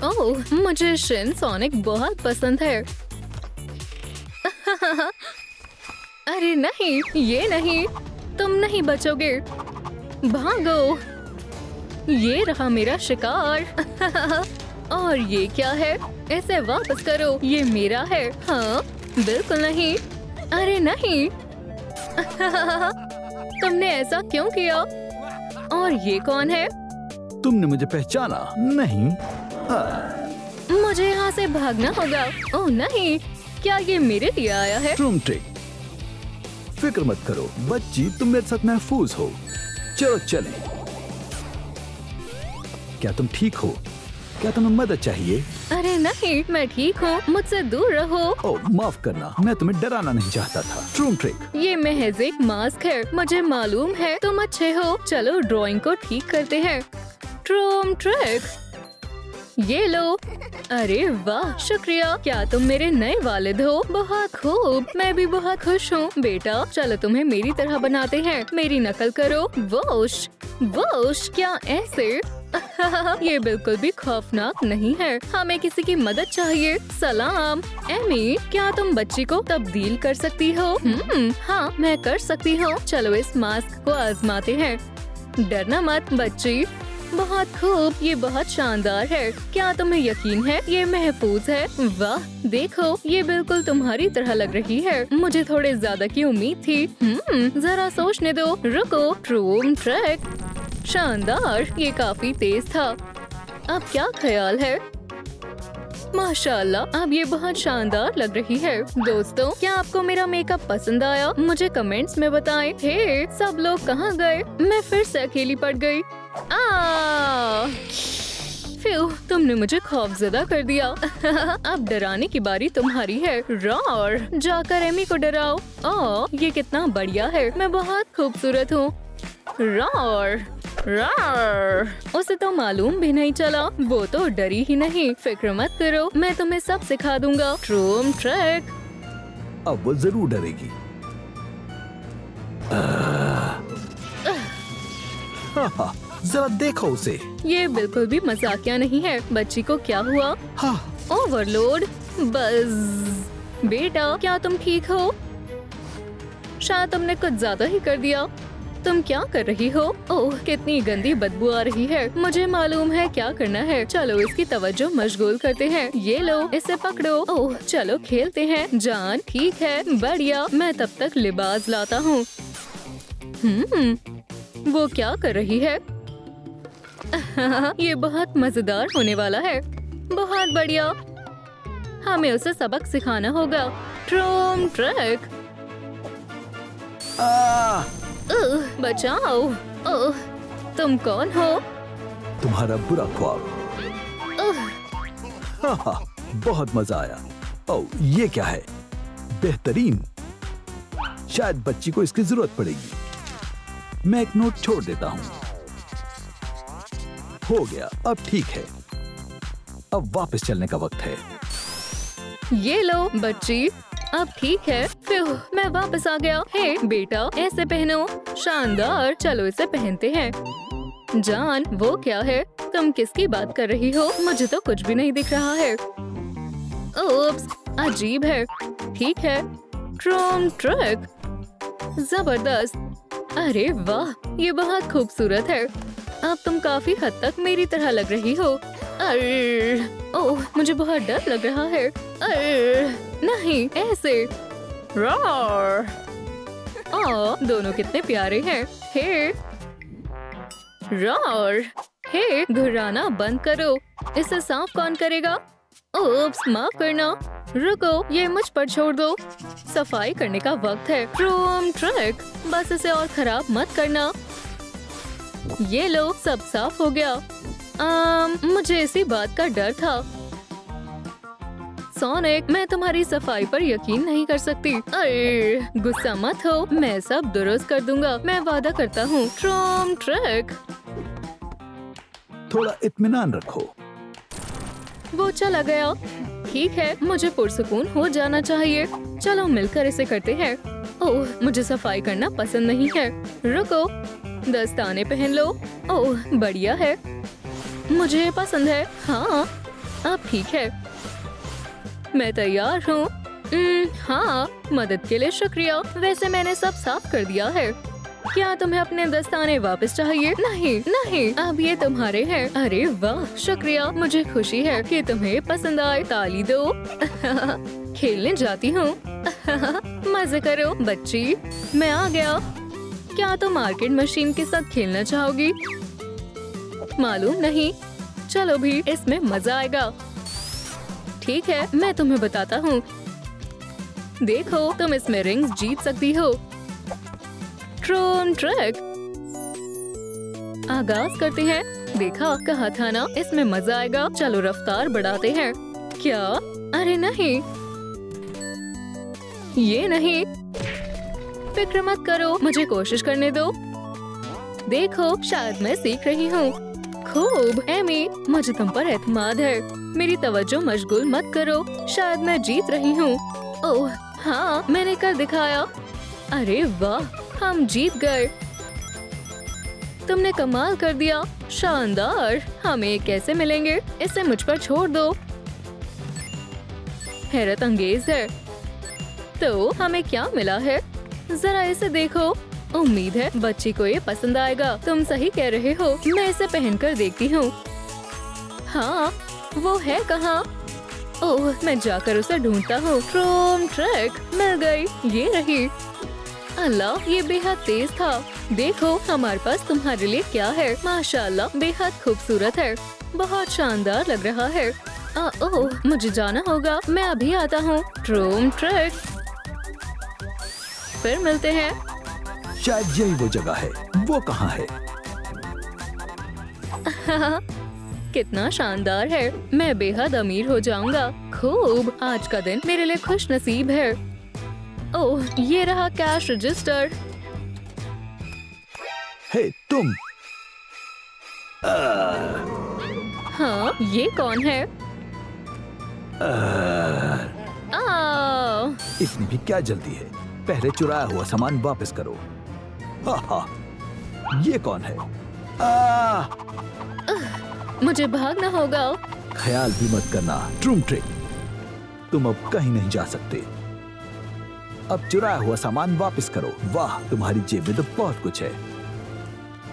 ओह, मुझे Shin sonic बहुत पसंद है। अरे नहीं, ये नहीं, तुम नहीं बचोगे। भागो, ये रहा मेरा शिकार। और ये क्या है? इसे वापस करो, ये मेरा है। हाँ, बिल्कुल नहीं। अरे नहीं। तुमने ऐसा क्यों किया? और ये कौन है? तुमने मुझे पहचाना नहीं? मुझे यहाँ से भागना होगा। ओह नहीं, क्या ये मेरे लिए आया है? ट्रूम ट्रिक। फिक्र मत करो बच्ची, तुम मेरे साथ महफूज हो। चलो चलें। क्या तुम ठीक हो? क्या तुम्हें मदद चाहिए? अरे नहीं, मैं ठीक हूँ, मुझसे दूर रहो। ओह माफ करना, मैं तुम्हें डराना नहीं चाहता था। ट्रूम ट्रिक। ये महज एक मास्क है, मुझे मालूम है तुम अच्छे हो। चलो ड्राइंग को ठीक करते हैं। ट्रूम ट्रिक, ये लो। अरे वाह, शुक्रिया। क्या तुम मेरे नए वालिद हो? बहुत खूब, मैं भी बहुत खुश हूँ। बेटा चलो तुम्हें मेरी तरह बनाते हैं। मेरी नकल करो। वोश वोश, क्या ऐसे? ये बिल्कुल भी खौफनाक नहीं है। हमें किसी की मदद चाहिए। सलाम एमी, क्या तुम बच्ची को तब्दील कर सकती हो? हाँ, मैं कर सकती हूँ। चलो इस मास्क को आजमाते हैं। डरना मत बच्ची। बहुत खूब, ये बहुत शानदार है। क्या तुम्हें यकीन है ये महफूज है? वाह, देखो ये बिल्कुल तुम्हारी तरह लग रही है। मुझे थोड़े ज्यादा की उम्मीद थी। जरा सोचने दो। रुको। ट्रूम ट्रिक, शानदार, ये काफी तेज था। अब क्या ख्याल है? माशाल्लाह, अब ये बहुत शानदार लग रही है। दोस्तों, क्या आपको मेरा मेकअप पसंद आया? मुझे कमेंट्स में बताएं। हे, सब लोग कहाँ गए? मैं फिर से अकेली पड़ गई। फ्यू, तुमने मुझे खौफजदा कर दिया। अब डराने की बारी तुम्हारी है। रॉर, जाकर एमी को डराओ। ओह, ये कितना बढ़िया है। मैं बहुत खूबसूरत हूँ। रॉर रॉर, उसे तो मालूम भी नहीं चला। वो तो डरी ही नहीं। फिक्र मत करो, मैं तुम्हें सब सिखा दूंगा। ट्रूम ट्रिक। अब वो जरूर डरेगी। जरा देखो उसे। ये बिल्कुल भी मजाकिया नहीं है। बच्ची को क्या हुआ? हाँ। ओवरलोड। बस बेटा, क्या तुम ठीक हो? शायद तुमने कुछ ज्यादा ही कर दिया। तुम क्या कर रही हो? ओह, कितनी गंदी बदबू आ रही है। मुझे मालूम है क्या करना है। चलो इसकी तवज्जो मशगूल करते हैं। ये लो, इसे पकड़ो। ओह, चलो खेलते हैं। जान ठीक है, बढ़िया। मैं तब तक लिबास लाता हूँ। वो क्या कर रही है? ये बहुत मजेदार होने वाला है। बहुत बढ़िया, हमें उसे सबक सिखाना होगा। ट्रूम ट्रिक। बचाओ। तुम कौन हो? तुम्हारा बुरा ख्वाब। बहुत मजा आया। ओह, ये क्या है? बेहतरीन। शायद बच्ची को इसकी जरूरत पड़ेगी। मैं एक नोट छोड़ देता हूँ। हो गया, अब ठीक है। अब वापस चलने का वक्त है। ये लो बच्ची, अब ठीक है। फिर मैं वापस आ गया। हे बेटा, ऐसे पहनो। शानदार, चलो इसे पहनते हैं। जान, वो क्या है? तुम किसकी बात कर रही हो? मुझे तो कुछ भी नहीं दिख रहा है। ओप्स, अजीब है। ठीक है, ट्रूम ट्रिक। जबरदस्त। अरे वाह, ये बहुत खूबसूरत है। अब तुम काफी हद तक मेरी तरह लग रही हो। ओह, मुझे बहुत डर लग रहा है। नहीं, ऐसे। रॉर। दोनों कितने प्यारे हैं। हे रॉर, हे, घुराना बंद करो। इसे साफ कौन करेगा? ओप्स, माफ करना। रुको, ये मुझ पर छोड़ दो। सफाई करने का वक्त है। ट्रूम ट्रिक, बस इसे और खराब मत करना। ये लो, सब साफ हो गया। मुझे इसी बात का डर था। सोनिक, मैं तुम्हारी सफाई पर यकीन नहीं कर सकती। अरे गुस्सा मत हो, मैं सब दुरुस्त कर दूंगा। मैं वादा करता हूँ। ट्रूम ट्रिक। थोड़ा इत्मीनान रखो। वो चला गया। ठीक है, मुझे पुरसुकून हो जाना चाहिए। चलो मिलकर इसे करते हैं। ओह, मुझे सफाई करना पसंद नहीं है। रुको, दस्ताने पहन लो। ओह, बढ़िया है, मुझे पसंद है। हाँ, अब ठीक है, मैं तैयार हूँ। हाँ, मदद के लिए शुक्रिया। वैसे मैंने सब साफ कर दिया है। क्या तुम्हें अपने दस्ताने वापस चाहिए? नहीं नहीं, अब ये तुम्हारे हैं। अरे वाह, शुक्रिया। मुझे खुशी है कि तुम्हें पसंद आए। ताली दो। खेलने जाती हूँ। मजे करो बच्ची। मैं आ गया। क्या तुम मार्केट मशीन के साथ खेलना चाहोगी? मालूम नहीं। चलो भी, इसमें मजा आएगा। ठीक है, मैं तुम्हें बताता हूँ। देखो, तुम इसमें रिंग्स जीत सकती हो। ट्रूम ट्रिक। आगाज करते हैं। देखा, कहा था ना, इसमें मजा आएगा। चलो रफ्तार बढ़ाते हैं। क्या? अरे नहीं, ये नहीं। फिक्र मत करो, मुझे कोशिश करने दो। देखो, शायद मैं सीख रही हूँ। खूब एमी, मुझे तुम पर एतमाद है। मेरी तवज्जो मशगूल मत करो। शायद मैं जीत रही हूँ। ओह हाँ, मैंने कर दिखाया। अरे वाह, हम जीत गए। तुमने कमाल कर दिया। शानदार। हमें कैसे मिलेंगे? इसे मुझ पर छोड़ दो। हैरत अंगेज है। तो हमें क्या मिला है? जरा इसे देखो। उम्मीद है बच्ची को ये पसंद आएगा। तुम सही कह रहे हो। मैं इसे पहनकर देखती हूँ। हाँ, वो है कहाँ? ओह, मैं जाकर उसे ढूंढता हूँ। ट्रूम ट्रिक मिल गई। ये रही। अल्लाह, ये बेहद तेज था। देखो, हमारे पास तुम्हारे लिए क्या है। माशाल्लाह, बेहद खूबसूरत है। बहुत शानदार लग रहा है। ओह, मुझे जाना होगा। मैं अभी आता हूँ। ट्रूम ट्रिक। फिर मिलते हैं। शायद यही वो जगह है। वो कहाँ है? कितना शानदार है। मैं बेहद अमीर हो जाऊंगा। खूब, आज का दिन मेरे लिए खुश नसीब है। ओह, ये रहा कैश रजिस्टर। हे तुम। हाँ, ये कौन है? इतनी भी क्या जल्दी है? पहले चुराया हुआ सामान वापस करो। हा, ये कौन है? मुझे भागना होगा। ख्याल भी मत करना। ट्रूम ट्रिक, तुम अब कहीं नहीं जा सकते। अब चुराया हुआ सामान वापस करो। वाह, तुम्हारी जेब में तो बहुत कुछ है।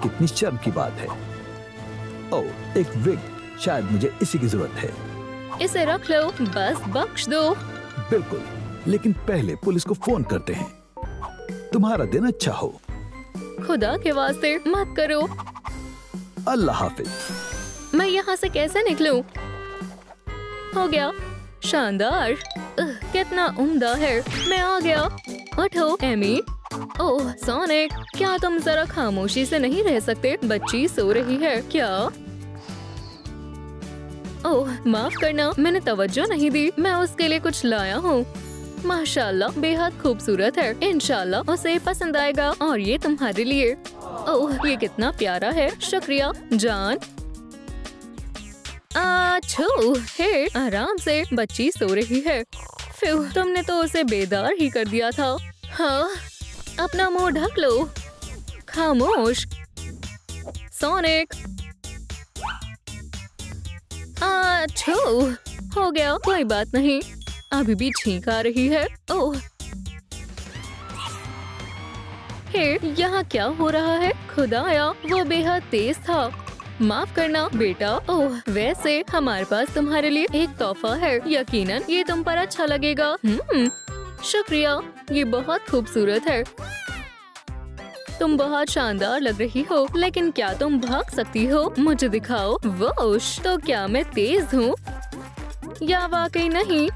कितनी शर्म की बात है। ओह, एक विग। शायद मुझे इसी की जरूरत है। इसे रख लो, बस बख्श दो। बिल्कुल, लेकिन पहले पुलिस को फोन करते हैं। तुम्हारा दिन अच्छा हो। खुदा के वास्ते मत करो। अल्लाह हाफिज। मैं यहाँ से कैसे निकलूं? हो गया। शानदार। कितना उम्दा है। मैं आ गया। उठो एमी। ओह सोनिक, क्या तुम जरा खामोशी से नहीं रह सकते? बच्ची सो रही है क्या? ओह माफ करना, मैंने तवज्जो नहीं दी। मैं उसके लिए कुछ लाया हूँ। माशाल्लाह, बेहद खूबसूरत है। इंशाल्लाह उसे पसंद आएगा। और ये तुम्हारे लिए। ओह, ये कितना प्यारा है। शुक्रिया जान। हे, आराम से। बच्ची सो रही है। फिर तुमने तो उसे बेदार ही कर दिया था। हाँ, अपना मुंह ढक लो। खामोश। सोनिक। हो गया, कोई बात नहीं। अभी भी छींक आ रही है। ओह हे, यहाँ क्या हो रहा है? खुदाया, वो बेहद तेज था। माफ करना बेटा। ओह, वैसे हमारे पास तुम्हारे लिए एक तोहफा है। यकीनन ये तुम पर अच्छा लगेगा। शुक्रिया, ये बहुत खूबसूरत है। तुम बहुत शानदार लग रही हो, लेकिन क्या तुम भाग सकती हो? मुझे दिखाओ। वोश, तो क्या मैं तेज हूँ या वाकई नहीं?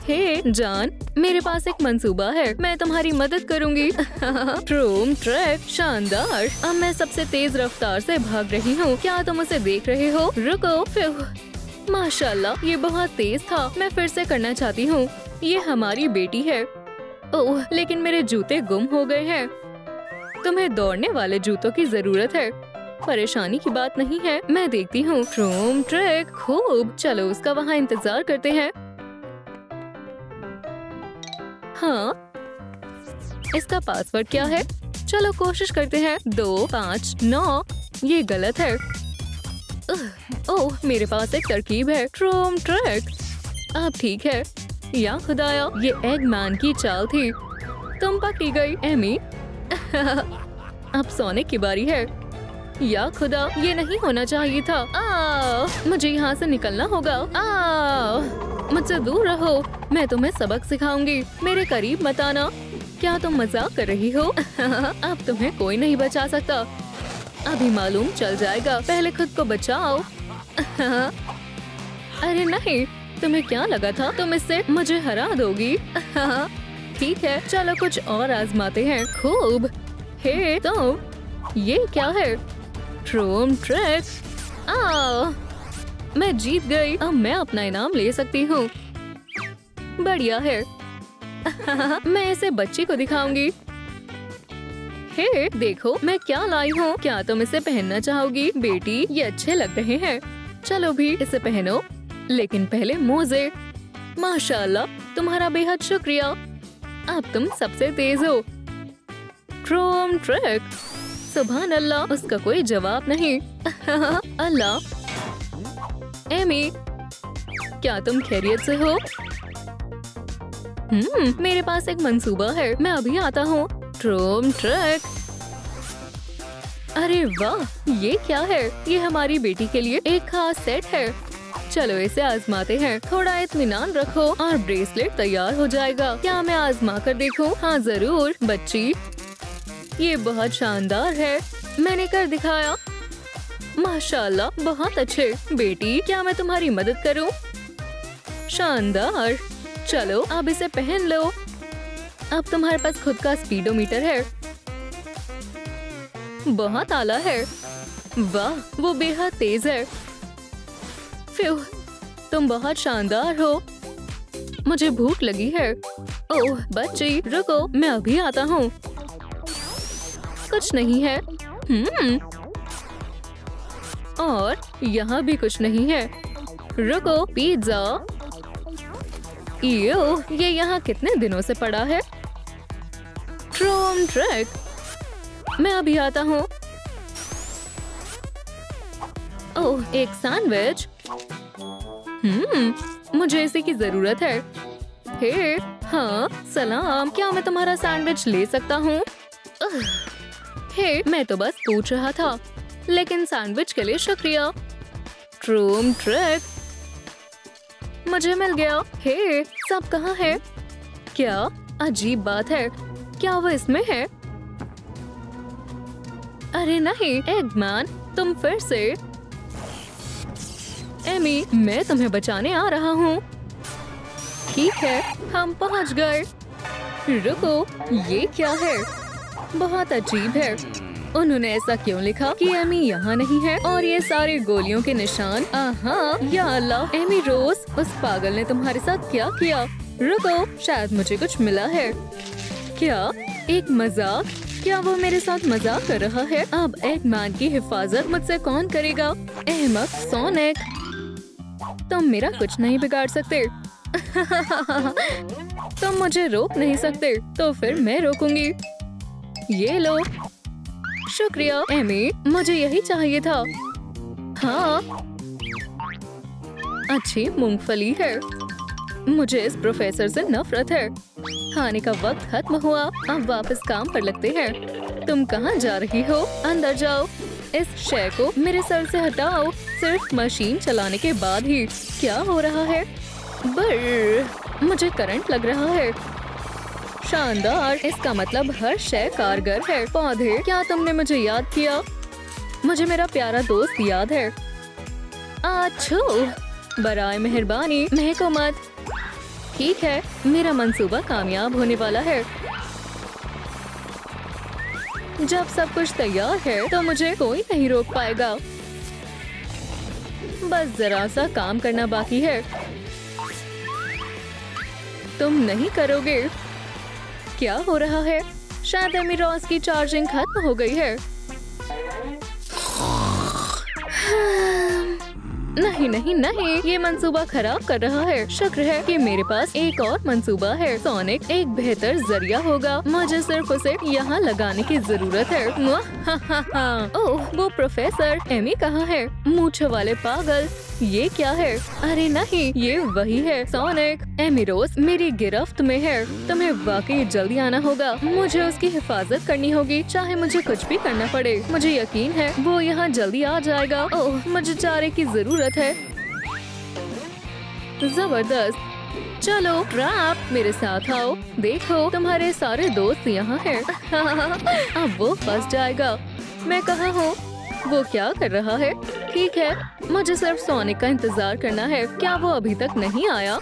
हे जान, मेरे पास एक मंसूबा है। मैं तुम्हारी मदद करूंगी। ट्रूम ट्रिक, शानदार। अब मैं सबसे तेज रफ्तार से भाग रही हूँ। क्या तुम उसे देख रहे हो? रुको। फिर माशाल्लाह, ये बहुत तेज था। मैं फिर से करना चाहती हूँ। ये हमारी बेटी है। ओह, लेकिन मेरे जूते गुम हो गए हैं। तुम्हें दौड़ने वाले जूतों की जरूरत है। परेशानी की बात नहीं है, मैं देखती हूँ। ट्रूम ट्रिक, खूब। चलो उसका वहाँ इंतजार करते हैं। हाँ, इसका पासवर्ड क्या है? चलो कोशिश करते हैं। 2 5 9। ये गलत है। ओह, मेरे पास एक तरकीब है, ट्रूम ट्रिक। अब ठीक है। या खुदाया, ये एगमैन की चाल थी। तुम पकड़ी गई एमी। अब सोने की बारी है। या खुदा, ये नहीं होना चाहिए था। मुझे यहाँ से निकलना होगा। मुझसे दूर रहो, मैं तुम्हें सबक सिखाऊंगी। मेरे करीब मत आना। क्या तुम मजाक कर रही हो? अब तुम्हें कोई नहीं बचा सकता। अभी मालूम चल जाएगा। पहले खुद को बचाओ। अरे नहीं, तुम्हें क्या लगा था तुम इससे मुझे हरा दोगी? ठीक है, चलो कुछ और आजमाते हैं। खूब। हे तुम, ये क्या है? ट्रूम ट्रिक। मैं जीत गई। अब मैं अपना इनाम ले सकती हूँ। बढ़िया है। मैं इसे बच्ची को दिखाऊंगी। हे देखो, मैं क्या लाई हूँ। क्या तुम इसे पहनना चाहोगी बेटी? ये अच्छे लग रहे हैं। चलो भी इसे पहनो, लेकिन पहले मोजे। माशाल्लाह, तुम्हारा बेहद शुक्रिया। अब तुम सबसे तेज हो। ट्रूम ट्रिक। सुभान अल्लाह, उसका कोई जवाब नहीं। अल्लाह। एमी, क्या तुम खैरियत से हो? मेरे पास एक मंसूबा है। मैं अभी आता हूँ। ट्रूम ट्रिक। अरे वाह, ये क्या है? ये हमारी बेटी के लिए एक खास सेट है। चलो इसे आजमाते हैं। थोड़ा इत्मीनान रखो और ब्रेसलेट तैयार हो जाएगा। क्या मैं आजमा कर देखूं? हाँ जरूर बच्ची, ये बहुत शानदार है। मैंने कर दिखाया। माशाल्लाह, बहुत अच्छे। बेटी, क्या मैं तुम्हारी मदद करूं? शानदार। चलो अब इसे पहन लो। अब तुम्हारे पास खुद का स्पीडोमीटर है। बहुत आला है। वाह, वो बेहद तेज है। फ्यू, तुम बहुत शानदार हो। मुझे भूख लगी है। ओह बच्ची, रुको, मैं अभी आता हूँ। कुछ नहीं है। और यहाँ भी कुछ नहीं है। रुको, पिज्जा। ये यहाँ कितने दिनों से पड़ा है? ट्रूम ट्रिक। मैं अभी आता हूँ। ओह, एक सैंडविच। मुझे इसी की जरूरत है। हे, हाँ सलाम, क्या मैं तुम्हारा सैंडविच ले सकता हूँ? हे, मैं तो बस पूछ रहा था, लेकिन सैंडविच के लिए शुक्रिया। ट्रूम ट्रिक। मुझे मिल गया। हे, सब कहाँ है? क्या अजीब बात है। क्या वो इसमें है? अरे नहीं, एगमैन, तुम फिर से। एमी, मैं तुम्हें बचाने आ रहा हूँ। ठीक है, हम पहुँच गए। रुको, ये क्या है? बहुत अजीब है। उन्होंने ऐसा क्यों लिखा कि एमी यहाँ नहीं है? और ये सारे गोलियों के निशान। या अल्लाह, एमी रोज, उस पागल ने तुम्हारे साथ क्या किया? रुको, शायद मुझे कुछ मिला है। क्या एक मजाक? क्या वो मेरे साथ मजाक कर रहा है? अब एगमैन की हिफाजत मुझसे कौन करेगा? अहमक सोनिक, तुम मेरा कुछ नहीं बिगाड़ सकते। तुम मुझे रोक नहीं सकते, तो फिर मैं रोकूंगी। ये लो। शुक्रिया एमी, मुझे यही चाहिए था। हाँ, अच्छी मूंगफली है। मुझे इस प्रोफेसर से नफरत है। खाने का वक्त खत्म हुआ, अब वापस काम पर लगते हैं। तुम कहाँ जा रही हो? अंदर जाओ। इस शय को मेरे सर से हटाओ। सिर्फ मशीन चलाने के बाद ही। क्या हो रहा है? बर्र, मुझे करंट लग रहा है। शानदार, इसका मतलब हर शय कारगर है। पौधे, क्या तुमने मुझे याद किया? मुझे मेरा प्यारा दोस्त याद है। अच्छो, बराए मेहरबानी, महको मत। ठीक है, मेरा मंसूबा कामयाब होने वाला है। जब सब कुछ तैयार है तो मुझे कोई नहीं रोक पाएगा। बस जरा सा काम करना बाकी है। तुम नहीं करोगे? क्या हो रहा है? शायद एमी रॉस की चार्जिंग खत्म हो गई है। नहीं नहीं नहीं, ये मंसूबा खराब कर रहा है। शुक्र है कि मेरे पास एक और मंसूबा है। सोनिक एक बेहतर जरिया होगा। मुझे सिर्फ उसे यहाँ लगाने की जरूरत है। ओह, वो प्रोफेसर एमी कहाँ है? मूंछ वाले पागल, ये क्या है? अरे नहीं, ये वही है। सोनिक, एमी रोज मेरी गिरफ्त में है। तुम्हें वाकई जल्दी आना होगा। मुझे उसकी हिफाजत करनी होगी, चाहे मुझे कुछ भी करना पड़े। मुझे यकीन है वो यहाँ जल्दी आ जाएगा। ओह, मुझे चारे की जरूरत है। जबरदस्त। चलो ट्रैप, मेरे साथ आओ। देखो, तुम्हारे सारे दोस्त यहाँ हैं। अब वो फंस जाएगा। मैं कहाँ हूँ? वो क्या कर रहा है? ठीक है, मुझे सिर्फ सोनिक का इंतजार करना है। क्या वो अभी तक नहीं आया?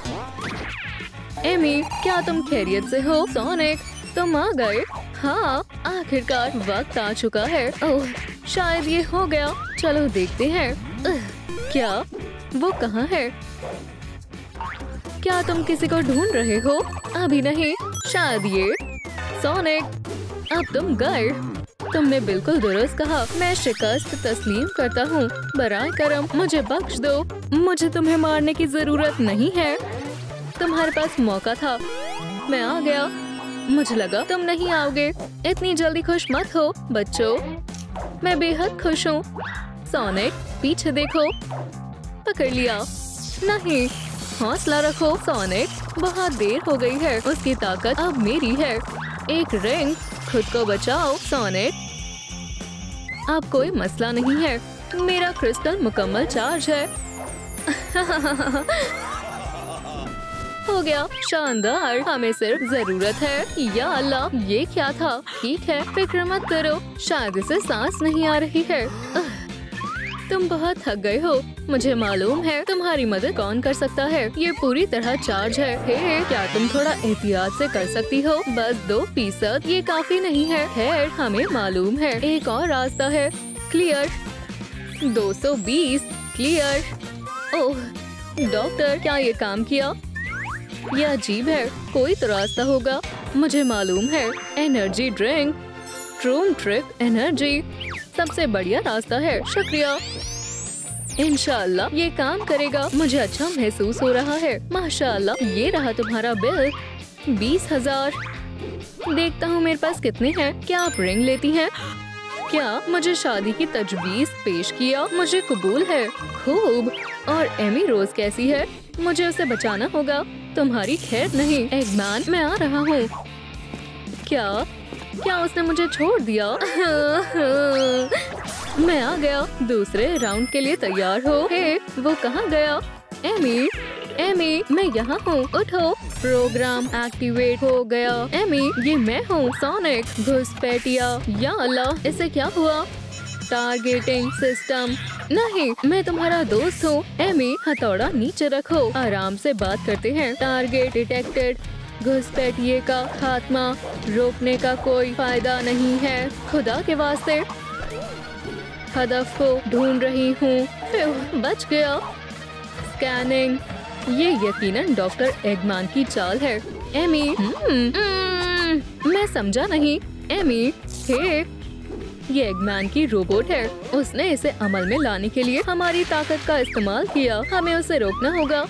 एमी, क्या तुम खैरियत से हो? सोनिक, तुम आ गए? हाँ, आखिरकार वक्त आ चुका है। ओह, शायद ये हो गया। चलो देखते हैं। क्या वो कहाँ है? क्या तुम किसी को ढूंढ रहे हो? अभी नहीं, शायद ये। सोनिक, अब तुम गए। तुमने बिल्कुल दुरुस्त कहा। मैं शिकस्त तस्लीम करता हूँ। बराए करम मुझे बख्श दो। मुझे तुम्हें मारने की जरूरत नहीं है। तुम्हारे पास मौका था। मैं आ गया। मुझे लगा तुम नहीं आओगे। इतनी जल्दी खुश मत हो बच्चों। मैं बेहद खुश हूँ। सोनिक, पीछे देखो। पकड़ लिया। नहीं, हौसला रखो सोनिक। बहुत देर हो गई है। उसकी ताकत अब मेरी है। एक रिंग, खुद को बचाओ सोनिक। अब कोई मसला नहीं है। मेरा क्रिस्टल मुकम्मल चार्ज है। हो गया, शानदार। हमें सिर्फ जरूरत है। या अल्लाह, ये क्या था? ठीक है, फिक्र मत करो। शायद इसे सांस नहीं आ रही है। तुम बहुत थक गए हो। मुझे मालूम है तुम्हारी मदद कौन कर सकता है। ये पूरी तरह चार्ज है। हे, क्या तुम थोड़ा एहतियात से कर सकती हो? बस 2%, ये काफी नहीं है। खैर, हमें मालूम है। एक और रास्ता है। क्लियर। 220, क्लियर। ओह डॉक्टर, क्या ये काम किया? ये अजीब है। कोई तो रास्ता होगा। मुझे मालूम है। एनर्जी ड्रिंक, ट्रूम ट्रिक एनर्जी, सबसे बढ़िया रास्ता है। शुक्रिया। इंशाल्लाह ये काम करेगा। मुझे अच्छा महसूस हो रहा है। माशाल्लाह, ये रहा तुम्हारा बिल, 20,000। देखता हूँ मेरे पास कितने हैं। क्या आप रिंग लेती हैं? क्या मुझे शादी की तजवीज पेश किया? मुझे कबूल है। खूब। और एमी रोज कैसी है? मुझे उसे बचाना होगा। तुम्हारी खैर नहीं। एगमैन, मैं आ रहा हूँ। क्या उसने मुझे छोड़ दिया? मैं आ गया। दूसरे राउंड के लिए तैयार हो? हे, वो कहाँ गया? एमी, मैं यहाँ हूँ। उठो। प्रोग्राम एक्टिवेट हो गया। एमी, ये मैं हूँ। सोनिक, घुसपैठिया। या अल्लाह, इसे क्या हुआ? Targeting system. नहीं, मैं तुम्हारा दोस्त हूँ। एमी, हथौड़ा नीचे रखो। आराम से बात करते हैं। Target detected. घुसपैठिए का खात्मा रोकने का कोई फायदा नहीं है। खुदा के वास्ते, हदफ को ढूंढ रही हूँ। बच गया। स्कैनिंग। ये यकीनन डॉक्टर एगमैन की चाल है। एमी, मैं समझा नहीं। एमी, हे, ये एगमैन की रोबोट है। उसने इसे अमल में लाने के लिए हमारी ताकत का इस्तेमाल किया। हमें उसे रोकना होगा।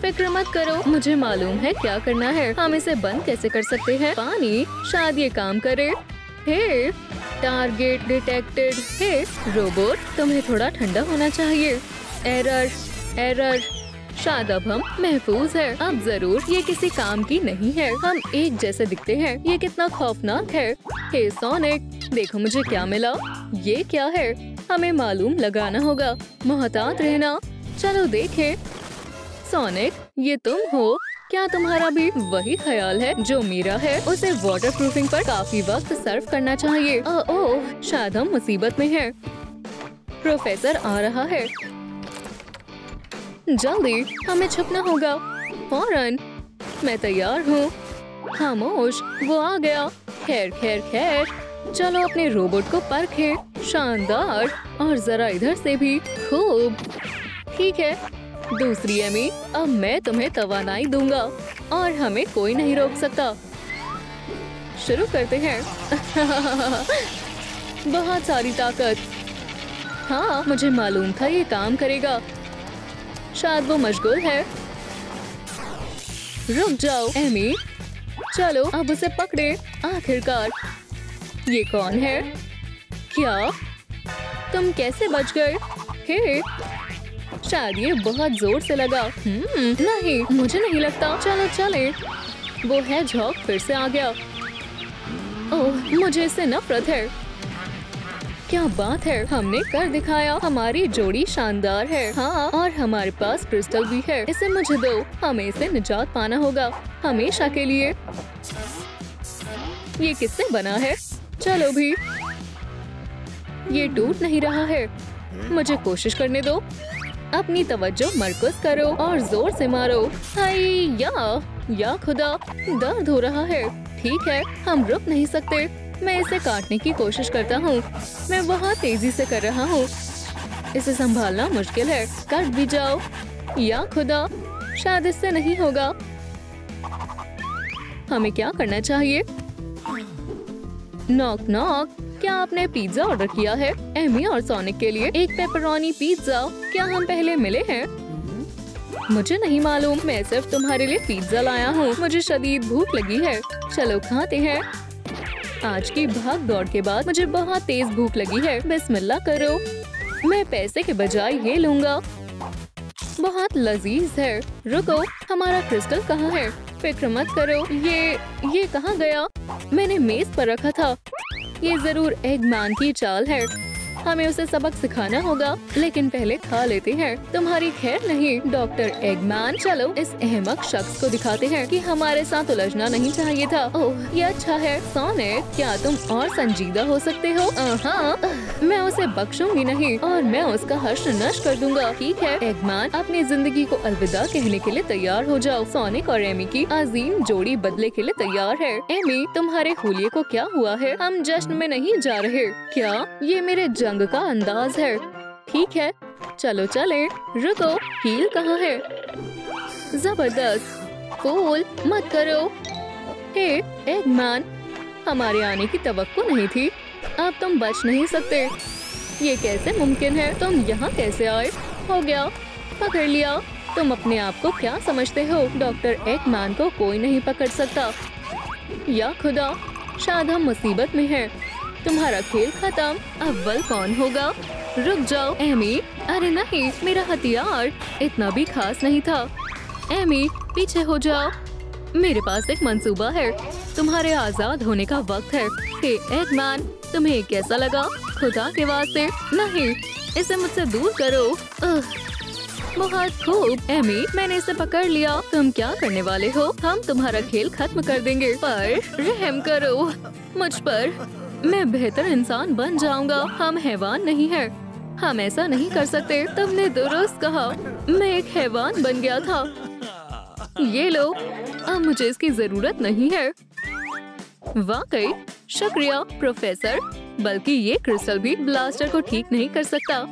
फिक्र मत करो, मुझे मालूम है क्या करना है। हम इसे बंद कैसे कर सकते हैं? पानी, शायद ये काम करे। हे, टारगेट डिटेक्टेड। हे रोबोट, तुम्हें थोड़ा ठंडा होना चाहिए। एरर। शायद अब हम महफूज है। अब जरूर ये किसी काम की नहीं है। हम एक जैसे दिखते हैं। ये कितना खौफनाक है। हे सोनिक, देखो मुझे क्या मिला। ये क्या है? हमें मालूम लगाना होगा। मोहतात रहना। चलो देखें। सोनिक, ये तुम हो? क्या तुम्हारा भी वही ख्याल है जो मेरा है? उसे वाटर प्रूफिंग पर काफी वक्त सर्व करना चाहिए। ओह, शायद हम मुसीबत में हैं। प्रोफेसर आ रहा है। जल्दी, हमें छुपना होगा। फौरन। मैं तैयार हूँ। खामोश, वो आ गया। खैर, चलो अपने रोबोट को परखें। शानदार। और जरा इधर से भी। खूब। ठीक है। दूसरी एमी, अब मैं तुम्हें तवानाई दूंगा और हमें कोई नहीं रोक सकता। शुरू करते हैं। बहुत सारी ताकत। हाँ, मुझे मालूम था ये काम करेगा। शायद वो मशगूल है। रुक जाओ एमी, चलो अब उसे पकड़े। आखिरकार ये कौन है? क्या तुम कैसे बच गए? हे, शायद ये बहुत जोर से लगा। नहीं, मुझे नहीं लगता। चलो चले। वो है झॉक फिर से आ गया। ओह, मुझे इससे नफरत है। क्या बात है, हमने कर दिखाया। हमारी जोड़ी शानदार है। हाँ, और हमारे पास क्रिस्टल भी है। इसे मुझे दो, हमें इसे निजात पाना होगा हमेशा के लिए। ये किससे बना है? चलो भी, ये टूट नहीं रहा है। मुझे कोशिश करने दो। अपनी तवज्जो मरकज करो और जोर से मारो। हाय या खुदा, दर्द हो रहा है। ठीक है, हम रुक नहीं सकते। मैं इसे काटने की कोशिश करता हूँ। मैं बहुत तेजी से कर रहा हूँ। इसे संभालना मुश्किल है। कट भी जाओ। या खुदा, शायद इससे नहीं होगा। हमें क्या करना चाहिए? नॉक नॉक, क्या आपने पिज्जा ऑर्डर किया है? एमी और सोनिक के लिए एक पेपरोनी पिज्जा। क्या हम पहले मिले हैं? मुझे नहीं मालूम। मैं सिर्फ तुम्हारे लिए पिज्जा लाया हूँ। मुझे शदीद भूख लगी है। चलो खाते हैं। आज की भाग दौड़ के बाद मुझे बहुत तेज भूख लगी है। बिस्मिल्लाह करो। मैं पैसे के बजाय ये लूंगा। बहुत लजीज है। रुको, हमारा क्रिस्टल कहाँ है? फिक्र मत करो। ये कहाँ गया? मैंने मेज पर रखा था। ये जरूर एगमैन की चाल है। हमें उसे सबक सिखाना होगा, लेकिन पहले खा लेते हैं। तुम्हारी खैर नहीं डॉक्टर एगमैन। चलो इस अहमक शख्स को दिखाते हैं कि हमारे साथ उलझना नहीं चाहिए था। ओह, ये अच्छा है। सोनिक, क्या तुम और संजीदा हो सकते हो? हाँ, मैं उसे बख्शूंगी नहीं और मैं उसका हश्र नश कर दूंगा। ठीक है एगमैन, अपनी जिंदगी को अलविदा कहने के लिए तैयार हो जाओ। सोनिक और एमी की अजीम जोड़ी बदले के लिए तैयार है। एमी, तुम्हारे हुलिये को क्या हुआ है? हम जश्न में नहीं जा रहे। क्या ये मेरे जंग का अंदाज है? ठीक है, चलो चले। रुको, हील कहाँ है? जबरदस्त। फूल मत करो। हे एगमैन, हमारे आने की तवक्को नहीं थी। अब तुम बच नहीं सकते। ये कैसे मुमकिन है? तुम यहाँ कैसे आए? हो गया, पकड़ लिया। तुम अपने आप को क्या समझते हो? डॉक्टर एगमैन को कोई नहीं पकड़ सकता। या खुदा, शायद हम मुसीबत में हैं। तुम्हारा खेल खत्म। अव्वल कौन होगा? रुक जाओ एमी। अरे नहीं, मेरा हथियार इतना भी खास नहीं था। एमी, पीछे हो जाओ। मेरे पास एक मंसूबा है। तुम्हारे आजाद होने का वक्त है। हे एगमैन, तुम्हें कैसा लगा? खुदा के वास्ते नहीं, इसे मुझसे दूर करो। बहुत खूब एमी, मैंने इसे पकड़ लिया। तुम क्या करने वाले हो? हम तुम्हारा खेल खत्म कर देंगे, पर रहम करो मुझ पर। मैं बेहतर इंसान बन जाऊंगा। हम हैवान नहीं है। हम ऐसा नहीं कर सकते। तुमने दुरुस्त कहा। मैं एक हैवान बन गया था। ये लो, अब मुझे इसकी जरूरत नहीं है। वाकई शुक्रिया प्रोफेसर। बल्कि ये क्रिस्टल भी ब्लास्टर को ठीक नहीं कर सकता।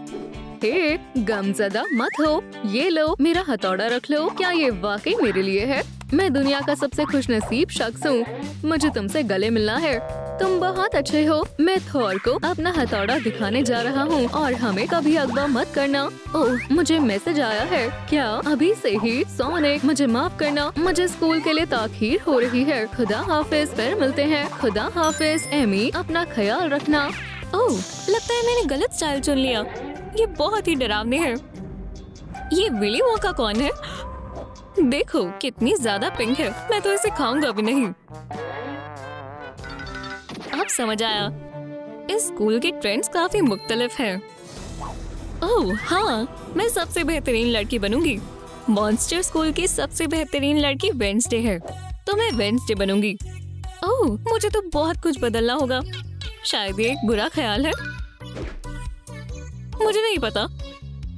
हे, गमज़दा मत हो। ये लो, मेरा हथौड़ा रख लो। क्या ये वाकई मेरे लिए है? मैं दुनिया का सबसे खुशनसीब शख्स हूँ। मुझे तुमसे गले मिलना है। तुम बहुत अच्छे हो। मैं थॉर को अपना हथौड़ा दिखाने जा रहा हूँ और हमें कभी अगवा मत करना। ओह, मुझे मैसेज आया है। क्या अभी से ही? सोनिक, मुझे माफ करना। मुझे स्कूल के लिए ताखीर हो रही है। खुदा हाफिज, फिर मिलते हैं। खुदा हाफिज। एमी, अपना ख्याल रखना। ओह, लगता है मैंने गलत स्टाइल चुन लिया। ये बहुत ही डरावने है। ये विली वोंका कौन है? देखो कितनी ज्यादा पिंक है। मैं तो इसे खाऊंगा भी नहीं। अब समझ आया, इस स्कूल के ट्रेंड्स काफी मुख्तलिफ हैं। ओह हाँ, मैं सबसे बेहतरीन लड़की बनूंगी। मॉन्स्टर स्कूल की सबसे बेहतरीन लड़की वेडनेसडे है, तो मैं वेडनेसडे बनूंगी। ओह, मुझे तो बहुत कुछ बदलना होगा। शायद ये एक बुरा ख्याल है। मुझे नहीं पता।